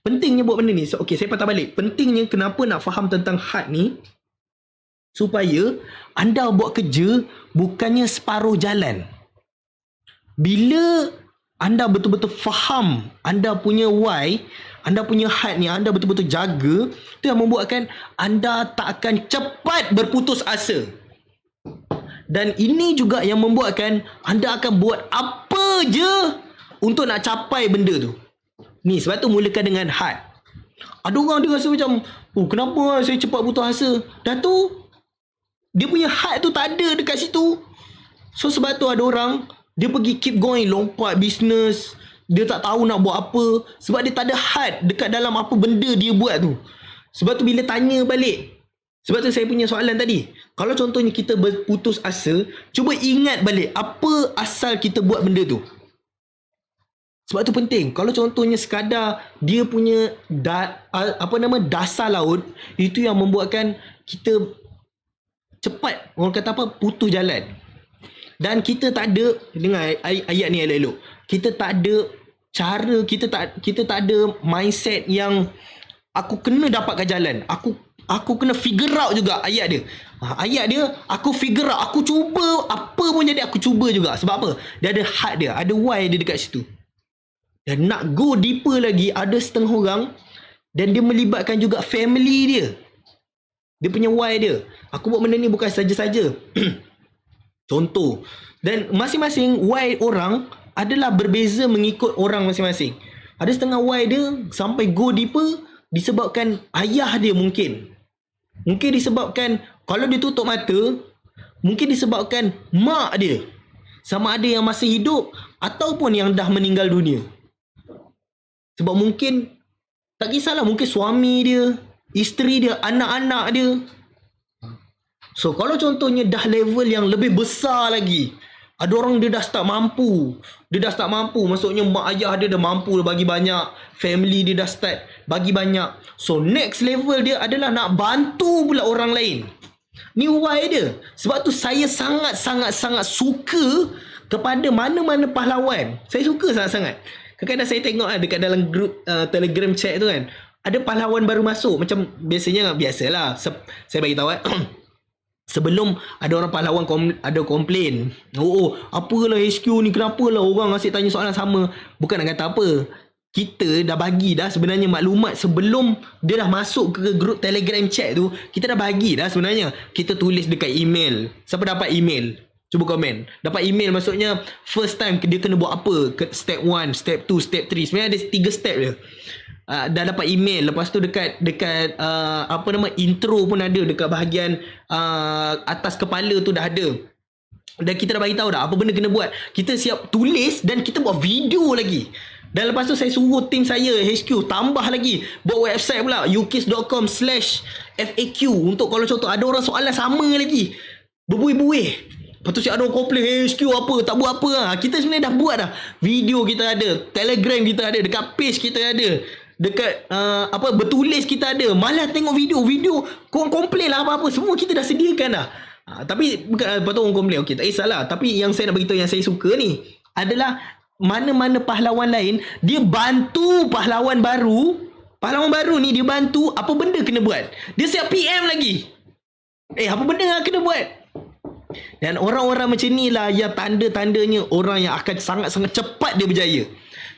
Pentingnya buat benda ni. So, okay, saya patah balik. Pentingnya kenapa nak faham tentang had ni, supaya anda buat kerja bukannya separuh jalan. Bila anda betul-betul faham anda punya why, anda punya had ni, anda betul-betul jaga, itu yang membuatkan anda tak akan cepat berputus asa. Dan ini juga yang membuatkan anda akan buat apa je untuk nak capai benda tu. Ni sebab tu mulakan dengan had. Ada orang dia rasa macam, oh kenapa saya cepat putus asa? Dah tu dia punya had tu tak ada dekat situ. So sebab tu ada orang dia pergi keep going, lompat bisnes, dia tak tahu nak buat apa sebab dia tak ada had dekat dalam apa benda dia buat tu. Sebab tu bila tanya balik, sebab tu saya punya soalan tadi, kalau contohnya kita berputus asa, cuba ingat balik apa asal kita buat benda tu. Sebab tu penting. Kalau contohnya sekadar dia punya dasar laut, itu yang membuatkan kita cepat, orang kata apa, putus jalan. Dan kita tak ada, dengar ayat ni elok-elok, kita tak ada cara, kita tak ada mindset yang aku kena dapatkan jalan, aku kena figure out juga. Ayat dia aku figure out, aku cuba apa pun jadi, aku cuba juga. Sebab apa? Dia ada had dia, ada why dia dekat situ. Dan nak go deeper lagi, ada setengah orang dan dia melibatkan juga family dia. Dia punya why dia, aku buat benda ni bukan saja-saja contoh. Dan masing-masing why orang adalah berbeza mengikut orang masing-masing. Ada setengah why dia sampai go deeper disebabkan ayah dia, mungkin disebabkan, kalau dia tutup mata, mungkin disebabkan mak dia, sama ada yang masih hidup ataupun yang dah meninggal dunia. Sebab mungkin, tak kisahlah, mungkin suami dia, isteri dia, anak-anak dia. So kalau contohnya dah level yang lebih besar lagi, ada orang dia dah start mampu, maksudnya mak ayah dia dah mampu, dah bagi banyak, family dia dah start bagi banyak. So next level dia adalah nak bantu pula orang lain. Ni why dia. Sebab tu saya sangat-sangat suka kepada mana-mana pahlawan. Saya suka sangat-sangat. Kadang-kadang saya tengok dekat dalam grup Telegram chat tu kan, ada pahlawan baru masuk. Macam biasalah, saya bagi tahu sebelum ada orang pahlawan ada komplain, apalah HQ ni, kenapalah orang asyik tanya soalan sama. Bukan nak kata apa, kita dah bagi dah sebenarnya maklumat sebelum dia dah masuk ke grup Telegram chat tu. Kita dah bagi dah sebenarnya. Kita tulis dekat email. Siapa dapat email, cuba komen. Dapat email maksudnya first time dia kena buat apa, step 1, step 2, step 3. Sebenarnya ada 3 step je. Dah dapat email. Lepas tu dekat intro pun ada, dekat bahagian atas kepala tu dah ada. Dan kita dah bagi tahu dah apa benda kena buat. Kita siap tulis dan kita buat video lagi. Dan lepas tu saya suruh tim saya HQ tambah lagi, buat website pula, ukis.com/FAQ, untuk kalau contoh ada orang soalan sama lagi, berbuih-buih. Lepas tu ada orang komplain, HQ apa, tak buat apa. Kita sebenarnya dah buat dah. Video kita ada, Telegram kita ada, dekat page kita ada, dekat bertulis kita ada. Malah tengok video korang komplain lah apa-apa, semua kita dah sediakan dah. Tapi bukan lepas tu orang komplain, okey, tak kisahlah. Tapi yang saya nak beritahu, yang saya suka ni adalah mana-mana pahlawan lain, dia bantu pahlawan baru. Pahlawan baru ni dia bantu apa benda kena buat. Dia siap PM lagi, apa benda yang kena buat. Dan orang-orang macam ni lah yang tanda-tandanya orang yang akan sangat-sangat cepat dia berjaya.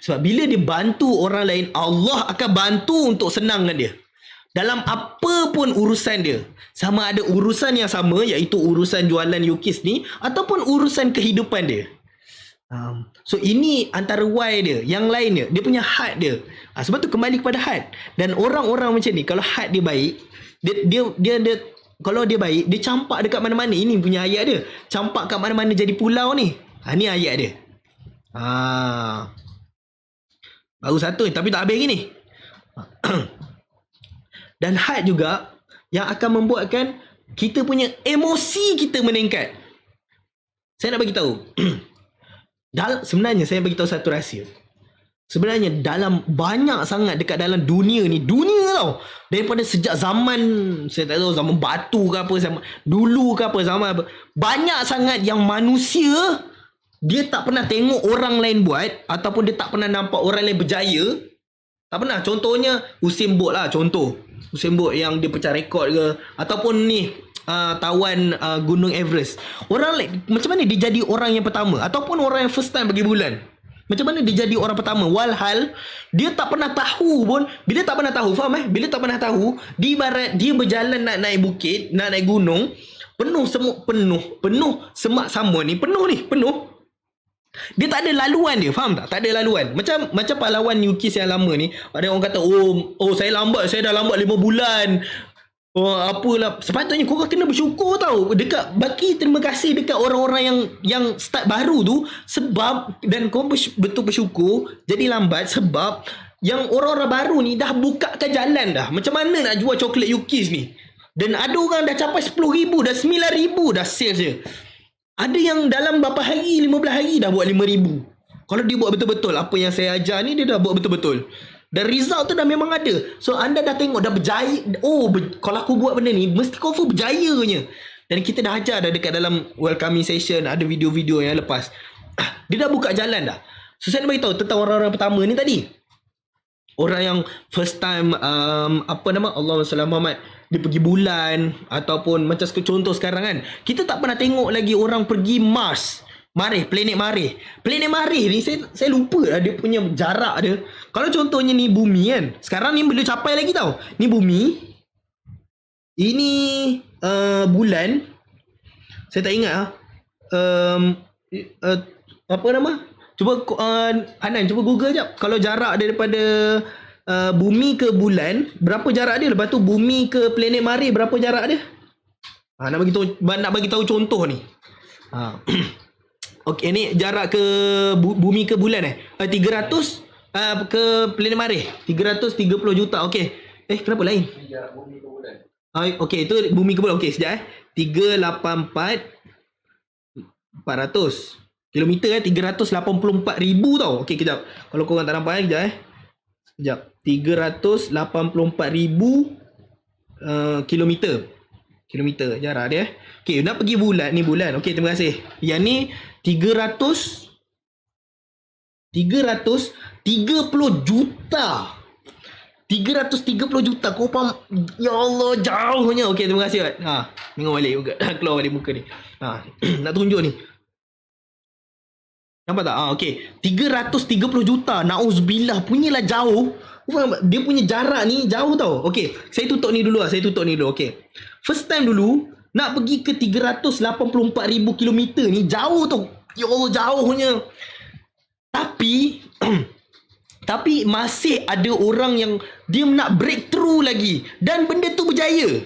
Sebab bila dia bantu orang lain, Allah akan bantu untuk senangkan dia dalam apa pun urusan dia. Sama ada urusan yang sama, iaitu urusan jualan Yukis ni, ataupun urusan kehidupan dia. So ini antara why dia. Yang lain dia punya had dia. Sebab tu kembali kepada had. Dan orang-orang macam ni, kalau had dia baik, dia kalau dia baik, dia campak dekat mana-mana. Ini punya ayat dia, campak kat mana-mana jadi pulau ni. Ni ayat dia. Baru satu tapi tak habis lagi ni. Dan had juga yang akan membuatkan kita punya emosi kita meningkat. Saya nak bagi tahu. Sebenarnya saya bagi tahu satu rahsia. sebenarnya dalam banyak sangat dekat dalam dunia ni, dunia tau, daripada sejak zaman, saya tak tahu zaman batu ke apa, zaman dulu ke apa, zaman apa, banyak sangat yang manusia dia tak pernah tengok orang lain buat, ataupun dia tak pernah nampak orang lain berjaya. Tak pernah. Contohnya Usain Bolt lah, contoh Usain Bolt yang dia pecah rekod ke, ataupun ni tawan Gunung Everest. Orang macam mana dia jadi orang yang pertama, ataupun orang yang first time pergi bulan? Macam mana dia jadi orang pertama? Walhal dia tak pernah tahu pun. Bila tak pernah tahu, faham Bila tak pernah tahu, di barat dia berjalan nak naik bukit, nak naik gunung, penuh semak sama ni, penuh. Dia tak ada laluan dia, faham tak? Tak ada laluan. Macam pahlawan Yukis yang lama ni, ada orang kata, oh saya dah lambat 5 bulan. Oh, apalah. Sepatutnya korang kena bersyukur tau. Dekat bagi terima kasih dekat orang-orang yang start baru tu, sebab, dan korang betul bersyukur jadi lambat sebab yang orang-orang baru ni dah bukakan jalan dah. Macam mana nak jual coklat Yukis ni? Dan ada orang dah capai 10,000, dah 9,000 dah sales je. Ada yang dalam berapa hari, 15 hari dah buat 5,000. Kalau dia buat betul-betul apa yang saya ajar ni, dia dah buat betul-betul. Dan result tu dah memang ada. So anda dah tengok, dah berjaya. Kalau aku buat benda ni, mesti confirm berjaya punya. Dan kita dah ajar dah dekat dalam welcoming session, ada video-video yang lepas. Dia dah buka jalan dah. So saya nak beritahu tentang orang-orang pertama ni tadi. Orang yang first time Allahumma salli Muhammad, dia pergi bulan, ataupun macam contoh sekarang kan, kita tak pernah tengok lagi orang pergi Mars, planet Marikh. Planet Marikh ni saya lupa lah dia punya jarak dia. Kalau contohnya ni bumi kan, sekarang ni boleh capai lagi tau. Ni bumi, ini bulan. Saya tak ingat apa nama. Cuba Hanan, cuba Google jap. Kalau jarak dia daripada bumi ke bulan, berapa jarak dia? Lepas tu bumi ke planet Marikh, berapa jarak dia? Nak bagi tahu contoh ni. Okey, ni jarak ke bumi ke bulan 300 ke planet Marikh 330 juta. Okey. Kenapa lain? Jarak bumi ke bulan. Okey, itu bumi ke bulan. Okey, sekejap 384 400 kilometer 384,000 tau. Okey, kejap. Kalau korang tak nampak kejap. 384,000 kilometer jarak dia. Okey, nak pergi bulan ni bulan. Okey, terima kasih. Yang ni 330 juta. 330 juta. Kau faham? Ya Allah, jauhnya. Okey, terima kasih. Tengok balik juga. Keluar balik muka ni. Nak tunjuk ni. Nampak tak? Okey. 330 juta. Na'uzubillah. Punyalah jauh. Dia punya jarak ni jauh tau. Okey. Saya tutup ni dulu. Okey. First time dulu, nak pergi ke 384,000 kilometer ni jauh tau. Ya Allah, jauhnya. Tapi masih ada orang yang dia nak breakthrough lagi. Dan benda tu berjaya.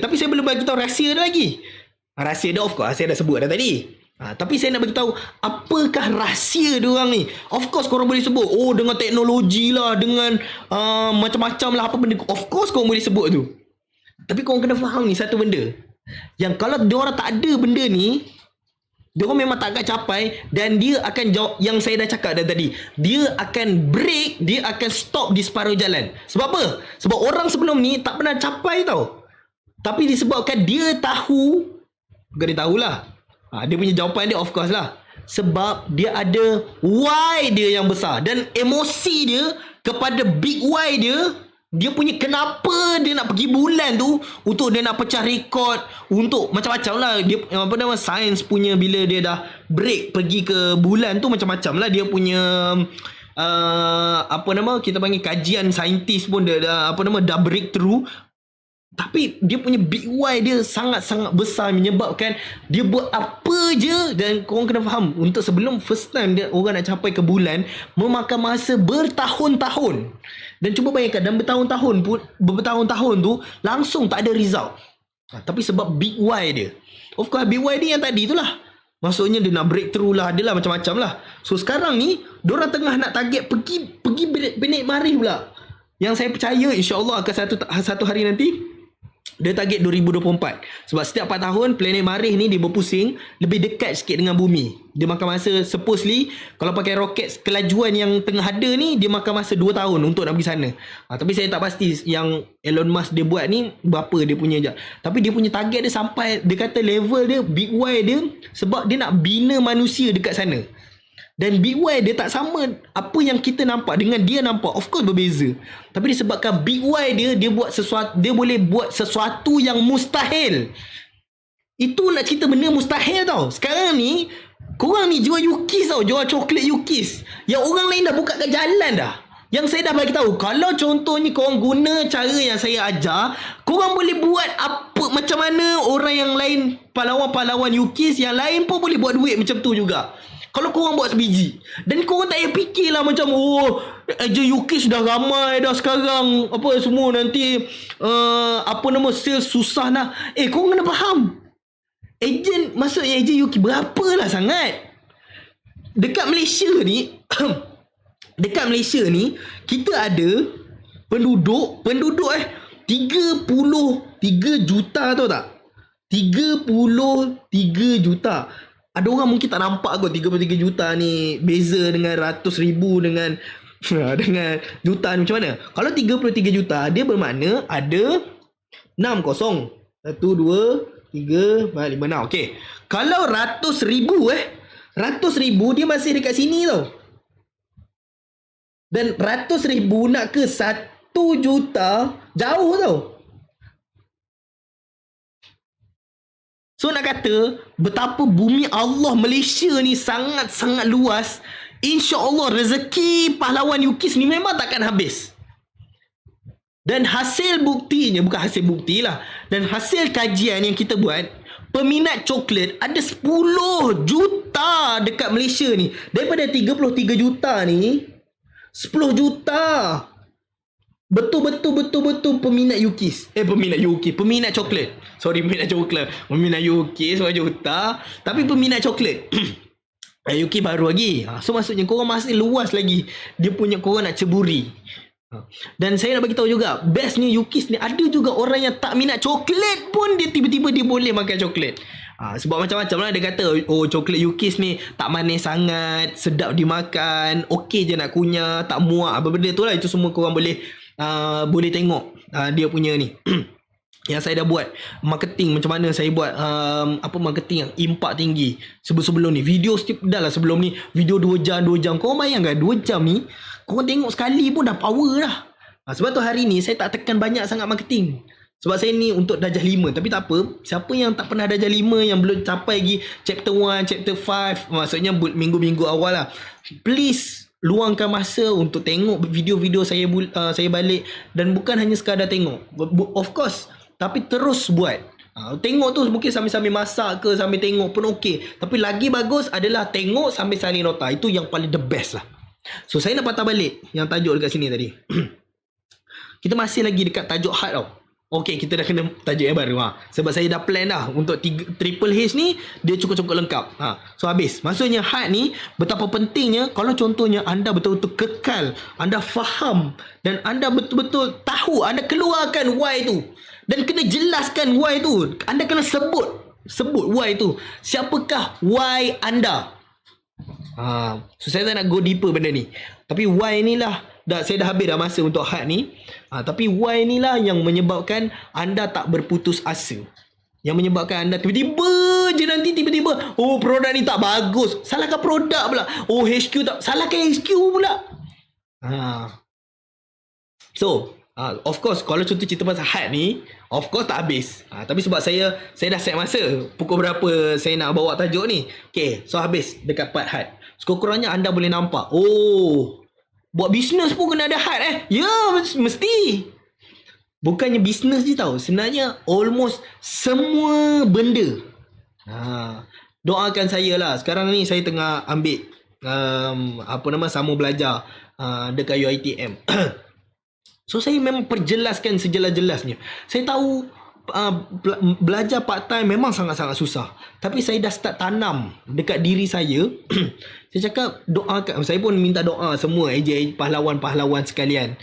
Tapi saya belum bagi tahu rahsia dia lagi. Rahsia dia of course saya dah sebut dah tadi. Tapi saya nak bagi tahu apakah rahsia dia orang ni. Of course korang boleh sebut, dengan teknologi lah, dengan macam-macam lah apa benda. Of course korang boleh sebut tu. Tapi korang kena faham ni satu benda. Yang kalau diorang tak ada benda ni, diorang memang tak akan capai. Dan dia akan jawab yang saya dah cakap dah tadi. Dia akan break, dia akan stop di separuh jalan. Sebab apa? Sebab orang sebelum ni tak pernah capai tau. Tapi disebabkan dia tahu, bukan dia tahulah, dia punya jawapan dia of course lah. Sebab dia ada why dia yang besar. Dan emosi dia kepada big why dia, dia punya kenapa dia nak pergi bulan tu, untuk dia nak pecah rekod, untuk macam-macam lah. Dia sains punya, bila dia dah break pergi ke bulan tu macam-macam lah. Dia punya kita panggil kajian saintis pun dia dah breakthrough. Tapi dia punya big why dia sangat-sangat besar, menyebabkan dia buat apa je. Dan korang kena faham, untuk sebelum first time dia orang nak capai ke bulan, memakan masa bertahun-tahun. Dan cuba bayangkan, dan bertahun-tahun tu langsung tak ada result. Tapi sebab big why dia. Of course big why dia yang tadi tu lah. Maksudnya dia nak breakthrough lah, adalah macam-macam lah. So sekarang ni diorang tengah nak target pergi planet Marikh pula. Yang saya percaya insya-Allah akan satu hari nanti Dia target 2024. Sebab setiap 4 tahun planet Marikh ni dia berpusing lebih dekat sikit dengan bumi. Dia makan masa supposedly kalau pakai roket kelajuan yang tengah ada ni dia makan masa 2 tahun untuk nak pergi sana. Tapi saya tak pasti yang Elon Musk dia buat ni berapa dia punya je. Tapi dia punya target dia sampai dia kata level dia Big Y dia sebab dia nak bina manusia dekat sana. Dan Big Y dia tak sama apa yang kita nampak dengan dia nampak. Of course berbeza. Tapi disebabkan Big Y dia buat sesuatu, dia boleh buat sesuatu yang mustahil. Itu nak cerita benda mustahil tau. Sekarang ni korang ni jual Yukis tau, jual coklat Yukis. Yang orang lain dah buka kat jalan dah. Yang saya dah bagi tahu, kalau contohnya korang guna cara yang saya ajar, korang boleh buat apa macam mana orang yang lain, pahlawan-pahlawan Yukis yang lain pun boleh buat duit macam tu juga. Kalau korang buat sebiji. Dan korang tak payah fikirlah macam ejen Yukis dah ramai dah sekarang. Apa semua nanti sales susah nak. Korang kena faham. Maksudnya ejen Yukis berapalah sangat. Dekat Malaysia ni dekat Malaysia ni kita ada penduduk 33 juta, tahu tak? 33 juta. Ada orang mungkin tak nampak kot 33 juta ni beza dengan ratus ribu dengan jutaan macam mana. Kalau 33 juta dia bermakna ada 6 kosong. 1, 2, 3, 4, 5, 6. Okay. Kalau ratus ribu dia masih dekat sini tau. Dan ratus ribu nak ke 1 juta jauh tau. So nak kata betapa bumi Allah Malaysia ni sangat-sangat luas. InsyaAllah rezeki pahlawan Yukis ni memang takkan habis. Dan hasil buktinya, bukan hasil bukti lah, dan hasil kajian yang kita buat, peminat coklat ada 10 juta dekat Malaysia ni. Daripada 33 juta ni 10 juta Betul peminat Yukis. Peminat coklat. Sorry, peminat coklat. Peminat Yukis 1 juta. Tapi peminat coklat Yukis baru lagi. So maksudnya korang masih luas lagi. Dia punya korang nak ceburi. Dan saya nak bagi tahu juga, bestnya Yukis ni ada juga orang yang tak minat coklat pun dia tiba-tiba dia boleh makan coklat. Sebab macam-macam lah dia kata, coklat Yukis ni tak manis sangat, sedap dimakan, okey je nak kunyah, tak muak, apa benda tu lah. Itu semua korang boleh tengok dia punya ni. Yang saya dah buat marketing, macam mana saya buat marketing yang impak tinggi sebelum ni. Video dah lah sebelum ni, video 2 jam. Korang bayangkan 2 jam ni korang tengok sekali pun dah power dah. Sebab tu hari ni saya tak tekan banyak sangat marketing. Sebab saya ni untuk darjah 5. Tapi tak apa, siapa yang tak pernah darjah 5, yang belum capai lagi chapter 1, chapter 5, maksudnya minggu-minggu awal lah, please luangkan masa untuk tengok video-video saya balik. Dan bukan hanya sekadar tengok, of course, tapi terus buat. Tengok tu mungkin sambil-sambil masak ke, sambil tengok pun okey. Tapi lagi bagus adalah tengok sambil salin nota. Itu yang paling the best lah. So saya nak patah balik yang tajuk dekat sini tadi. Kita masih lagi dekat tajuk hard tau. Okey, kita dah kena tajuk yang baru. Sebab saya dah plan dah untuk Triple H ni, dia cukup-cukup lengkap. So habis. Maksudnya hard ni betapa pentingnya kalau contohnya anda betul-betul kekal, anda faham dan anda betul-betul tahu, anda keluarkan why tu. Dan kena jelaskan why tu. Anda kena sebut why tu. Siapakah why anda? So saya tak nak go deeper benda ni. Tapi why ni lah, saya dah habis dah masa untuk hard ni. Tapi why ni lah yang menyebabkan anda tak berputus asa. Yang menyebabkan anda tiba-tiba produk ni tak bagus, salahkan produk pula. HQ tak, salahkan HQ pula. So of course kalau contoh cerita pasal hard ni, of course tak habis. Tapi sebab saya dah set masa pukul berapa saya nak bawa tajuk ni. Okay, so habis dekat part hard. Sekurang-kurangnya anda boleh nampak, buat bisnes pun kena ada hard Ya, mesti. Bukannya bisnes je tau, sebenarnya almost semua benda. Doakan saya lah. Sekarang ni saya tengah ambil sama belajar dekat UiTM. So saya memang perjelaskan sejelas-jelasnya. Saya tahu belajar part time memang sangat-sangat susah. Tapi saya dah start tanam dekat diri saya. Saya cakap doakan. Saya pun minta doa semua pahlawan-pahlawan sekalian.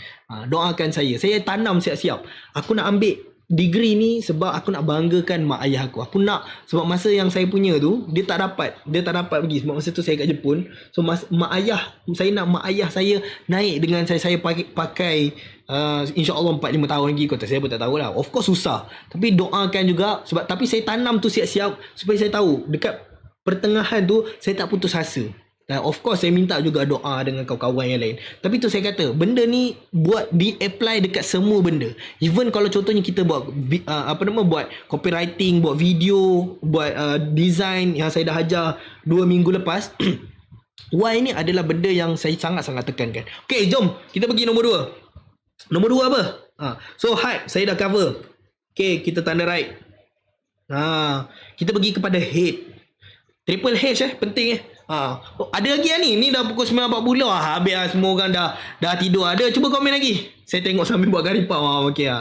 Doakan saya. Saya tanam siap-siap. Aku nak ambil degree ni sebab aku nak banggakan mak ayah aku. Aku nak, sebab masa yang saya punya tu dia tak dapat pergi sebab masa tu saya kat Jepun. So saya nak mak ayah saya naik dengan saya pakai insya-Allah 4-5 tahun lagi. Kata saya pun tak tahulah. Of course susah. Tapi doakan juga sebab tapi saya tanam tu siap-siap supaya saya tahu dekat pertengahan tu saya tak putus asa. Dan of course saya minta juga doa dengan kawan-kawan yang lain. Tapi tu saya kata, benda ni buat di-apply dekat semua benda. Even kalau contohnya kita buat buat copywriting, buat video, buat design yang saya dah ajar 2 minggu lepas. Why ni adalah benda yang saya sangat-sangat tekankan. Okay, jom kita pergi nombor 2. Nombor 2 apa? So hype saya dah cover. Okay, kita tanda right. Kita pergi kepada hate. Triple H penting ada lagi ni. Ni dah pukul 9.40 habis semua orang dah tidur. Ada, cuba komen lagi. Saya tengok sambil buat garipau. Okey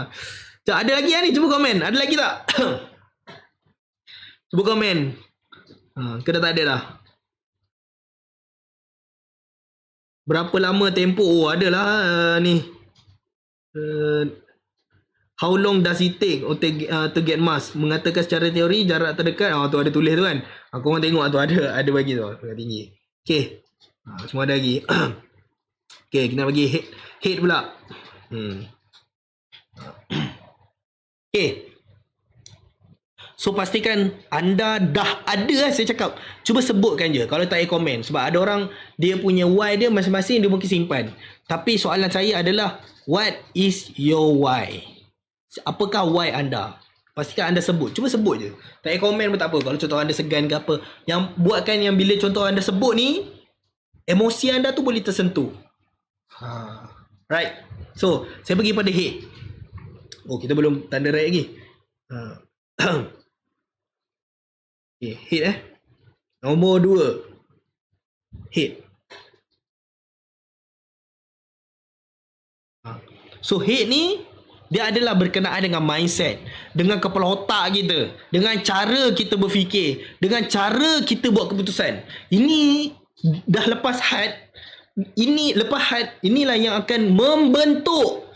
ada lagi ni, cuba komen. Ada lagi tak? Cuba komen. Ke dah tak ada dah. Berapa lama tempoh? Adalah ni. How long does it take to get mask? Mengatakan secara teori jarak terdekat. Tu ada tulis tu kan. Korang tengok tu ada bagi tu tingkat tinggi. Okay, semua ada lagi. Okay, kita bagi head pula. Okay, so pastikan anda dah ada saya cakap. Cuba sebutkan je kalau tak komen. Sebab ada orang dia punya why dia masing-masing dia mungkin simpan. Tapi soalan saya adalah, what is your why? Apakah why anda? Pastikan anda sebut. Cuba sebut je. Tak payah komen pun tak apa. Kalau contoh anda segan ke apa. Yang buatkan yang bila contoh anda sebut ni, emosi anda tu boleh tersentuh. Right. So, saya pergi pada hate. Kita belum tanda right lagi. Okay, hate Nombor 2. Hate. So, hate ni dia adalah berkenaan dengan mindset, dengan kepala otak kita, dengan cara kita berfikir, dengan cara kita buat keputusan. Ini dah lepas had. Inilah yang akan membentuk.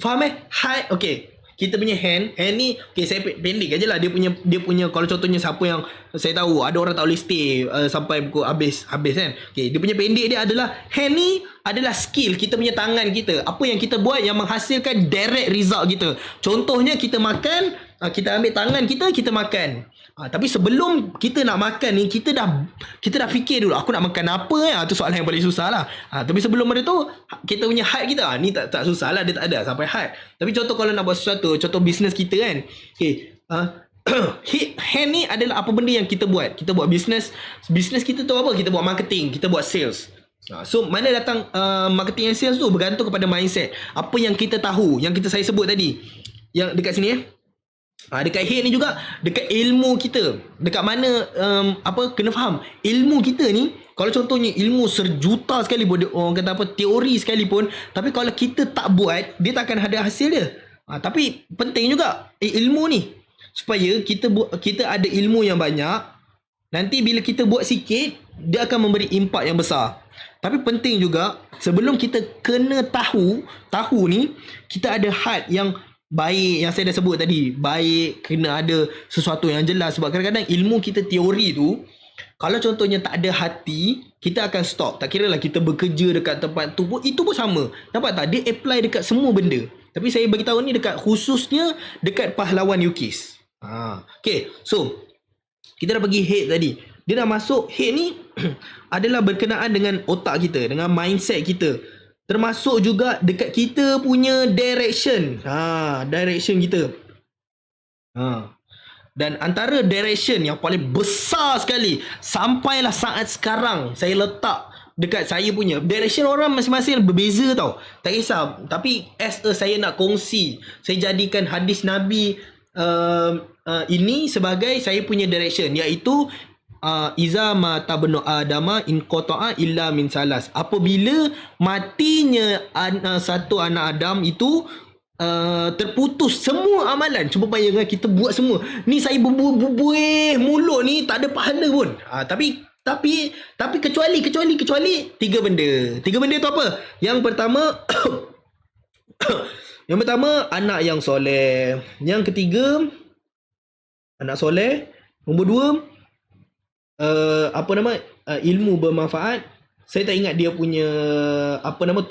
Faham had. Okay, kita punya hand ni saya pendek aje lah. Dia punya kalau contohnya siapa yang saya tahu, ada orang tak boleh stay sampai pukul habis kan. Okay, dia punya pendek dia adalah hand ni adalah skill kita punya tangan kita. Apa yang kita buat yang menghasilkan direct result kita. Contohnya kita makan, kita ambil tangan kita makan. Tapi sebelum kita nak makan ni, kita dah fikir dulu, aku nak makan apa tu soalan yang paling susah lah. Tapi sebelum ada tu, kita punya hype kita ni tak susah lah, dia tak ada sampai hype. Tapi contoh kalau nak buat sesuatu, contoh bisnes kita kan. Okay, hand ni adalah apa benda yang kita buat. Kita buat bisnes kita tu apa? Kita buat marketing, kita buat sales. So mana datang marketing and sales tu bergantung kepada mindset. Apa yang kita tahu, yang saya sebut tadi, yang dekat sini dekat head ni juga, dekat ilmu kita, dekat mana kena faham ilmu kita ni. Kalau contohnya ilmu serjuta sekalipun, orang kata apa, teori sekalipun, tapi kalau kita tak buat, dia tak akan ada hasil dia. Tapi penting juga ilmu ni, supaya kita ada ilmu yang banyak. Nanti bila kita buat sikit, dia akan memberi impak yang besar. Tapi penting juga, sebelum kita kena tahu ni, kita ada hard yang baik, yang saya dah sebut tadi. Baik, kena ada sesuatu yang jelas. Sebab kadang-kadang ilmu kita teori tu, kalau contohnya tak ada hati, kita akan stop. Tak kira lah kita bekerja dekat tempat tu pun, itu pun sama. Nampak tak? Dia apply dekat semua benda. Tapi saya bagi tahu ni khususnya dekat pahlawan UKIS. Okay, so kita dah pergi head tadi. Dia dah masuk head ni adalah berkenaan dengan otak kita, dengan mindset kita. Termasuk juga dekat kita punya direction. Direction kita. Dan antara direction yang paling besar sekali sampailah saat sekarang saya letak dekat saya punya direction. Orang masing-masing berbeza tau. Tak kisah. Tapi saya nak kongsi, saya jadikan hadis Nabi ini sebagai saya punya direction, iaitu iza mata benu adama in qata'a illa min salas. Apabila matinya satu anak Adam itu, terputus semua amalan. Cuba bayangkan kita buat semua ni, saya berbuih mulut ni tak ada pahala pun. Tapi kecuali 3 benda. 3 benda tu apa? Yang pertama Yang pertama, anak yang soleh. Yang ketiga, anak soleh. Nombor dua, ilmu bermanfaat. Saya tak ingat dia punya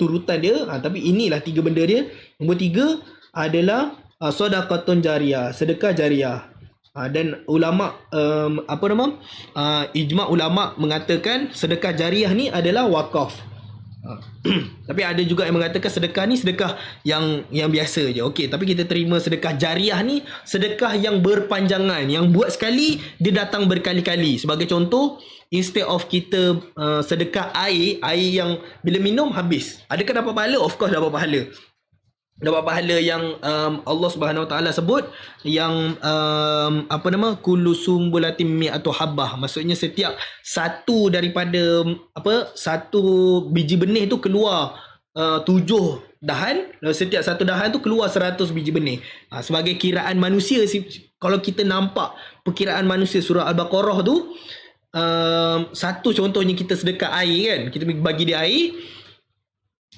turutan dia, tapi inilah tiga benda dia. Nombor tiga adalah sedekah jariah, sedekah jariah. Dan ulama ijma' ulama mengatakan sedekah jariah ni adalah wakaf. Tapi ada juga yang mengatakan sedekah ni sedekah yang biasa je. Okey, tapi kita terima sedekah jariah ni sedekah yang berpanjangan, yang buat sekali dia datang berkali-kali. Sebagai contoh, instead of kita sedekah air yang bila minum habis, adakah dapat pahala? Of course dapat pahala. Dapat pahala yang Allah Subhanahu Wa Taala sebut yang kullu sumbulatin mi'atu habbah. Maksudnya setiap satu daripada satu biji benih tu keluar 7 dahan, dan setiap satu dahan tu keluar 100 biji benih. Sebagai kiraan manusia, kalau kita nampak perkiraan manusia surah Al-Baqarah tu, satu contohnya kita sedekah air kan, kita bagi dia air,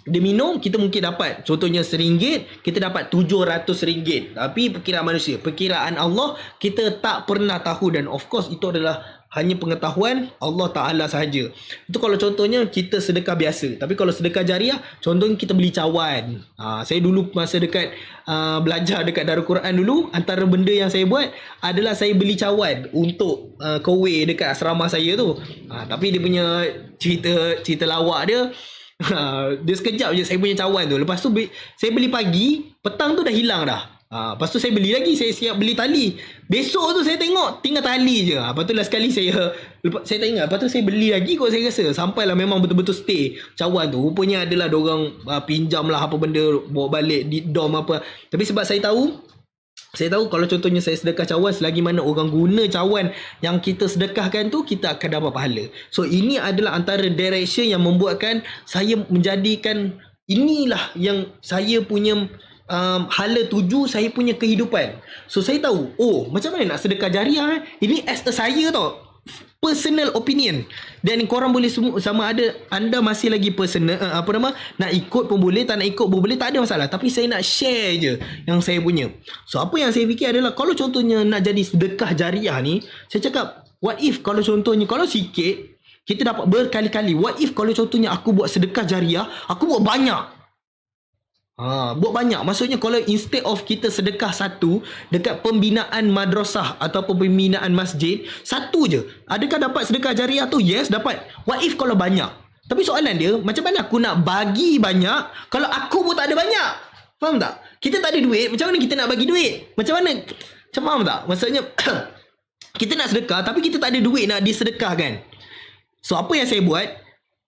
dia minum, kita mungkin dapat contohnya RM1, kita dapat RM700. Tapi perkiraan manusia, perkiraan Allah kita tak pernah tahu, dan of course itu adalah hanya pengetahuan Allah Ta'ala sahaja. Itu kalau contohnya kita sedekah biasa. Tapi kalau sedekah jariah, contohnya kita beli cawan. Saya dulu masa dekat belajar dekat Darul Quran dulu, antara benda yang saya buat adalah saya beli cawan untuk kowe dekat asrama saya tu. Tapi dia punya cerita lawak dia, dia sekejap je saya punya cawan tu. Lepas tu saya beli pagi, petang tu dah hilang dah. Lepas tu saya beli lagi, saya siap beli tali. Besok tu saya tengok tinggal tali je. Lepas tu last sekali saya tak ingat. Lepas tu saya beli lagi kot, saya rasa. Sampailah memang betul-betul stay cawan tu. Rupanya adalah diorang pinjam lah apa benda, bawa balik di dom apa. Tapi sebab saya tahu kalau contohnya saya sedekah cawan, selagi mana orang guna cawan yang kita sedekahkan tu, kita akan dapat pahala. So ini adalah antara direction yang membuatkan saya menjadikan inilah yang saya punya hala tuju saya punya kehidupan. So saya tahu, macam mana nak sedekah jariah. Ini as a saya tau, personal opinion. Dan korang boleh sama ada anda masih lagi personal, nak ikut pun boleh, tak nak ikut pun boleh, tak ada masalah. Tapi saya nak share je yang saya punya. So apa yang saya fikir adalah, kalau contohnya nak jadi sedekah jariah ni, saya cakap, what if kalau contohnya, kalau sikit kita dapat berkali-kali. What if kalau contohnya aku buat sedekah jariah, aku buat banyak. Buat banyak. Maksudnya kalau instead of kita sedekah satu dekat pembinaan madrasah atau pembinaan masjid, satu je, adakah dapat sedekah jariah tu? Yes, dapat. What if kalau banyak? Tapi soalan dia, macam mana aku nak bagi banyak kalau aku pun tak ada banyak? Faham tak? Kita tak ada duit, macam mana kita nak bagi duit? Macam mana? Faham tak? Maksudnya kita nak sedekah tapi kita tak ada duit nak disedekahkan. So apa yang saya buat,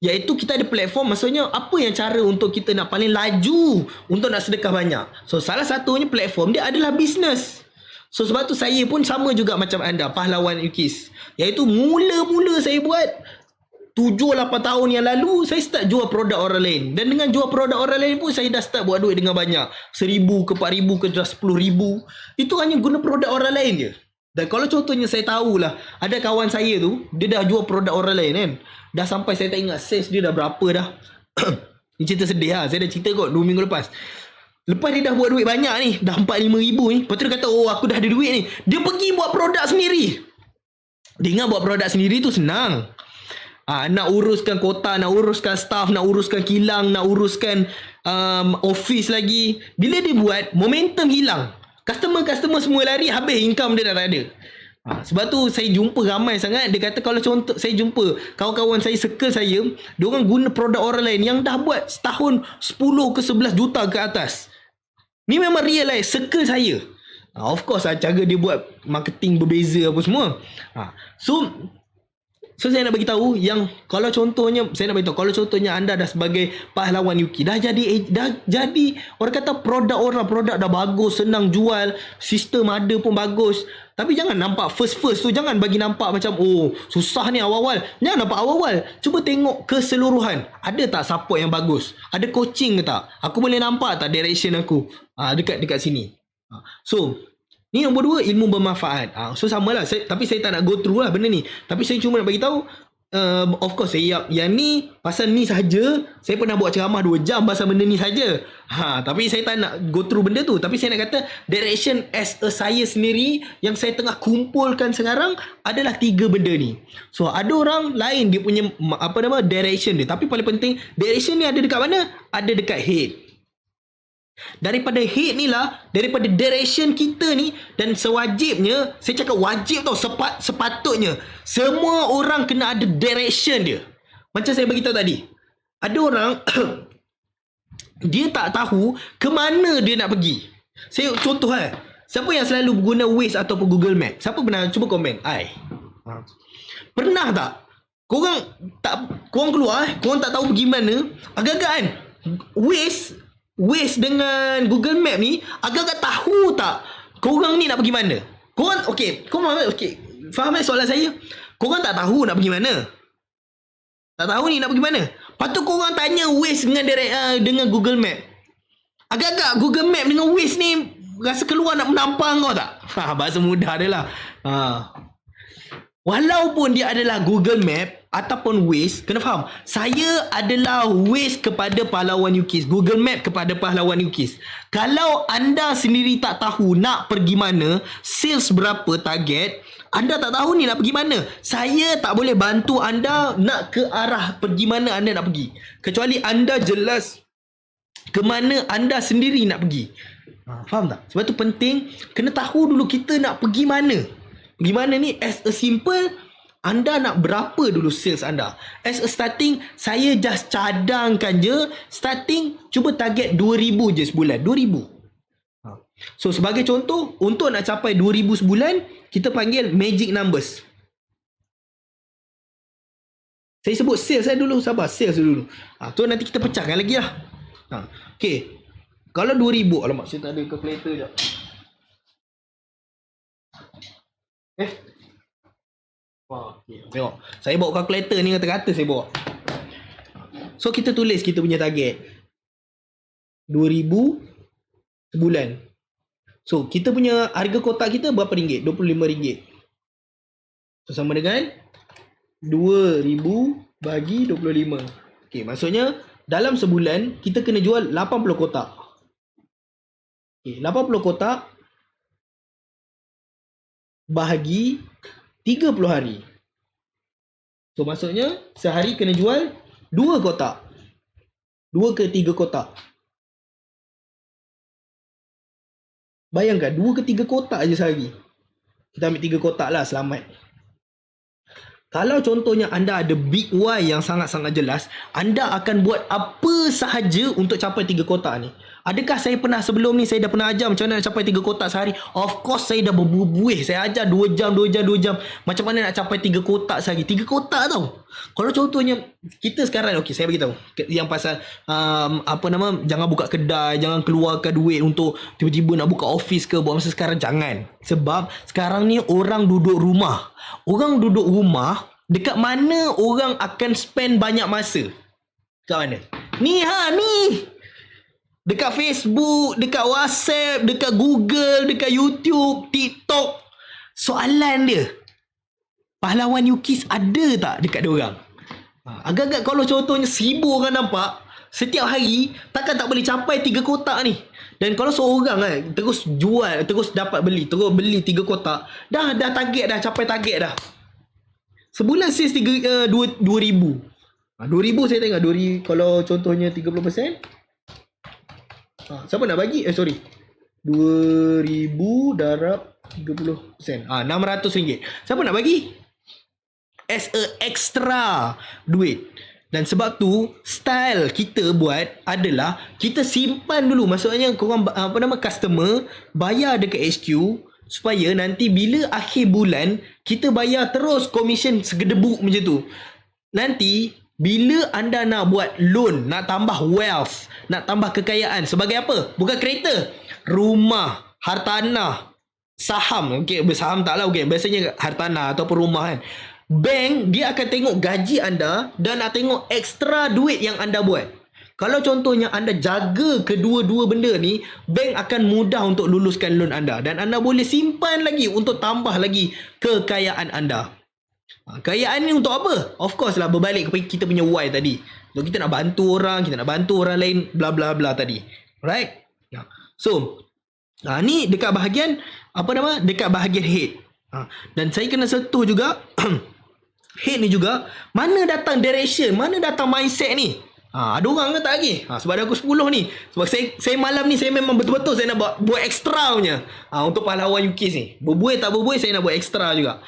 iaitu kita ada platform. Maksudnya apa yang cara untuk kita nak paling laju untuk nak sedekah banyak? So salah satunya platform dia adalah bisnes. So sebab tu saya pun sama juga macam anda, pahlawan UKIS. Iaitu mula-mula saya buat 7-8 tahun yang lalu, saya start jual produk orang lain. Dan dengan jual produk orang lain pun saya dah start buat duit dengan banyak. 1,000 ke 4,000 ke 10,000. Itu hanya guna produk orang lain je. Dan kalau contohnya saya tahulah, ada kawan saya tu, dia dah jual produk orang lain kan, dah sampai saya tak ingat sales dia dah berapa dah. Ini cerita sedih lah. Saya dah cerita kot 2 minggu lepas. Lepas dia dah buat duit banyak ni, dah 4-5 ribu ni, lepas tu dia kata, aku dah ada duit ni, dia pergi buat produk sendiri. Dia ingat buat produk sendiri tu senang. Nak uruskan kota, nak uruskan staff, nak uruskan kilang, nak uruskan office lagi. Bila dia buat, momentum hilang. Customer semua lari, habis income dia dah tak ada. Sebab tu saya jumpa ramai sangat. Dia kata kalau contoh saya jumpa kawan-kawan saya, circle saya, diorang guna produk orang lain yang dah buat setahun 10 ke 11 juta ke atas. Ni memang real life circle saya. Of course cara dia buat marketing berbeza apa semua. So saya nak bagi tahu yang kalau contohnya kalau contohnya anda dah sebagai pahlawan Yuki, dah jadi orang kata produk dah bagus, senang jual, sistem ada pun bagus. Tapi jangan nampak first tu, jangan bagi nampak macam susah ni awal-awal. Jangan nampak awal-awal. Cuba tengok keseluruhan. Ada tak support yang bagus? Ada coaching ke tak? Aku boleh nampak tak direction aku? Dekat sini. So ni nombor 2, ilmu bermanfaat. So samalah, tapi saya tak nak go through lah benda ni. Tapi saya cuma nak bagi tahu, Of course yang ni pasal ni saja saya pernah buat ceramah 2 jam pasal benda ni saja. Tapi saya tak nak go through benda tu, tapi saya nak kata direction as a saya sendiri yang saya tengah kumpulkan sekarang adalah 3 benda ni. So ada orang lain dia punya direction dia, tapi paling penting direction ni ada dekat mana? Ada dekat head. Daripada head ni lah, daripada direction kita ni, dan sewajibnya, saya cakap wajib tau, sepatutnya semua orang kena ada direction dia. Macam saya beritahu tadi, ada orang dia tak tahu ke mana dia nak pergi. Saya contoh siapa yang selalu guna Waze ataupun Google Map? Siapa pernah cuba komen? Pernah tak korang keluar korang tak tahu pergi mana, agak-agak kan Waze dengan Google Map ni agak-agak tahu tak korang ni nak pergi mana. Korang faham soalan saya? Korang tak tahu nak pergi mana, tak tahu ni nak pergi mana. Patut korang tanya Waze dengan Google Map. Agak-agak Google Map dengan Waze ni rasa keluar nak menampang kau tak? Bahasa mudah dia lah. Walaupun dia adalah Google Map ataupun Waze, kena faham, saya adalah Waze kepada pahlawan UKIS, Google Map kepada pahlawan UKIS. Kalau anda sendiri tak tahu nak pergi mana, sales berapa target, anda tak tahu ni nak pergi mana, saya tak boleh bantu anda nak ke arah pergi mana anda nak pergi, kecuali anda jelas ke mana anda sendiri nak pergi. Faham tak? Sebab tu penting kena tahu dulu kita nak pergi mana. Pergi mana ni as a simple, anda nak berapa dulu sales anda. As a starting, saya just cadangkan je, starting cuba target 2,000 je sebulan, 2,000. So sebagai contoh, untuk nak capai 2,000 sebulan, kita panggil magic numbers. Saya sebut sales dulu, sabar, sales dulu. Tu nanti kita pecahkan lagi lah. Okay, kalau 2,000, alamak saya tak ada calculator sekejap. Okay, tengok. Saya bawa calculator ni kata-kata saya bawa. So kita tulis kita punya target 2,000 sebulan. So kita punya harga kotak kita berapa ringgit? RM25. So sama dengan 2,000 bagi 25. Okay, maksudnya dalam sebulan kita kena jual 80 kotak. Okay, 80 kotak bahagi 30 hari. So maksudnya sehari kena jual 2 kotak. 2 ke 3 kotak. Bayangkan 2 ke 3 kotak aja sehari. Kita ambil 3 kotak lah, selamat. Kalau contohnya anda ada big why yang sangat-sangat jelas, anda akan buat apa sahaja untuk capai 3 kotak ni. Adakah saya pernah sebelum ni saya dah pernah ajar macam mana nak capai 3 kotak sehari? Of course saya dah berbuih. Saya ajar 2 jam. Macam mana nak capai 3 kotak sehari? 3 kotak tau. Kalau contohnya kita sekarang, okay, saya beritahu yang pasal jangan buka kedai, jangan keluarkan duit untuk tiba-tiba nak buka office ke buat masa sekarang, jangan. Sebab sekarang ni orang duduk rumah. Orang duduk rumah, dekat mana orang akan spend banyak masa? Dekat mana? Ni. Dekat Facebook, dekat WhatsApp, dekat Google, dekat YouTube, TikTok. Soalan dia, pahlawan UKIS ada tak dekat diorang? Agak-agak kalau contohnya 1,000 orang nampak setiap hari, takkan tak boleh capai 3 kotak ni. Dan kalau seorang terus jual, terus dapat beli, terus beli 3 kotak, dah target dah, capai target dah. Sebulan sales 2,000. 2,000 saya tengok 2,000 kalau contohnya 30%. Siapa nak bagi? 2,000 darab 30%. RM600. Siapa nak bagi? As a extra duit. Dan sebab tu style kita buat adalah kita simpan dulu. Maksudnya korang customer bayar dekat HQ supaya nanti bila akhir bulan kita bayar terus komisen segedebuk macam tu. Nanti bila anda nak buat loan, nak tambah wealth, nak tambah kekayaan sebagai apa? Bukan kereta, rumah, hartanah, saham. Okey, saham taklah, okey, biasanya hartanah ataupun rumah kan. Bank dia akan tengok gaji anda dan nak tengok ekstra duit yang anda buat. Kalau contohnya anda jaga kedua-dua benda ni, bank akan mudah untuk luluskan loan anda dan anda boleh simpan lagi untuk tambah lagi kekayaan anda. Kekayaan ni untuk apa? Of course lah, berbalik kepada kita punya why tadi. So kita nak bantu orang, kita nak bantu orang lain, bla bla bla tadi. Right? So ni dekat bahagian apa nama? Dekat bahagian head. Dan saya kena sentuh juga head ni juga, mana datang direction, mana datang mindset ni. Ada orang kata lagi. Sebab ada aku 10 ni. Sebab saya malam ni saya memang betul-betul saya nak buat extra punya. Untuk pahlawan UKIS ni. Berbuih tak berbuih saya nak buat extra juga.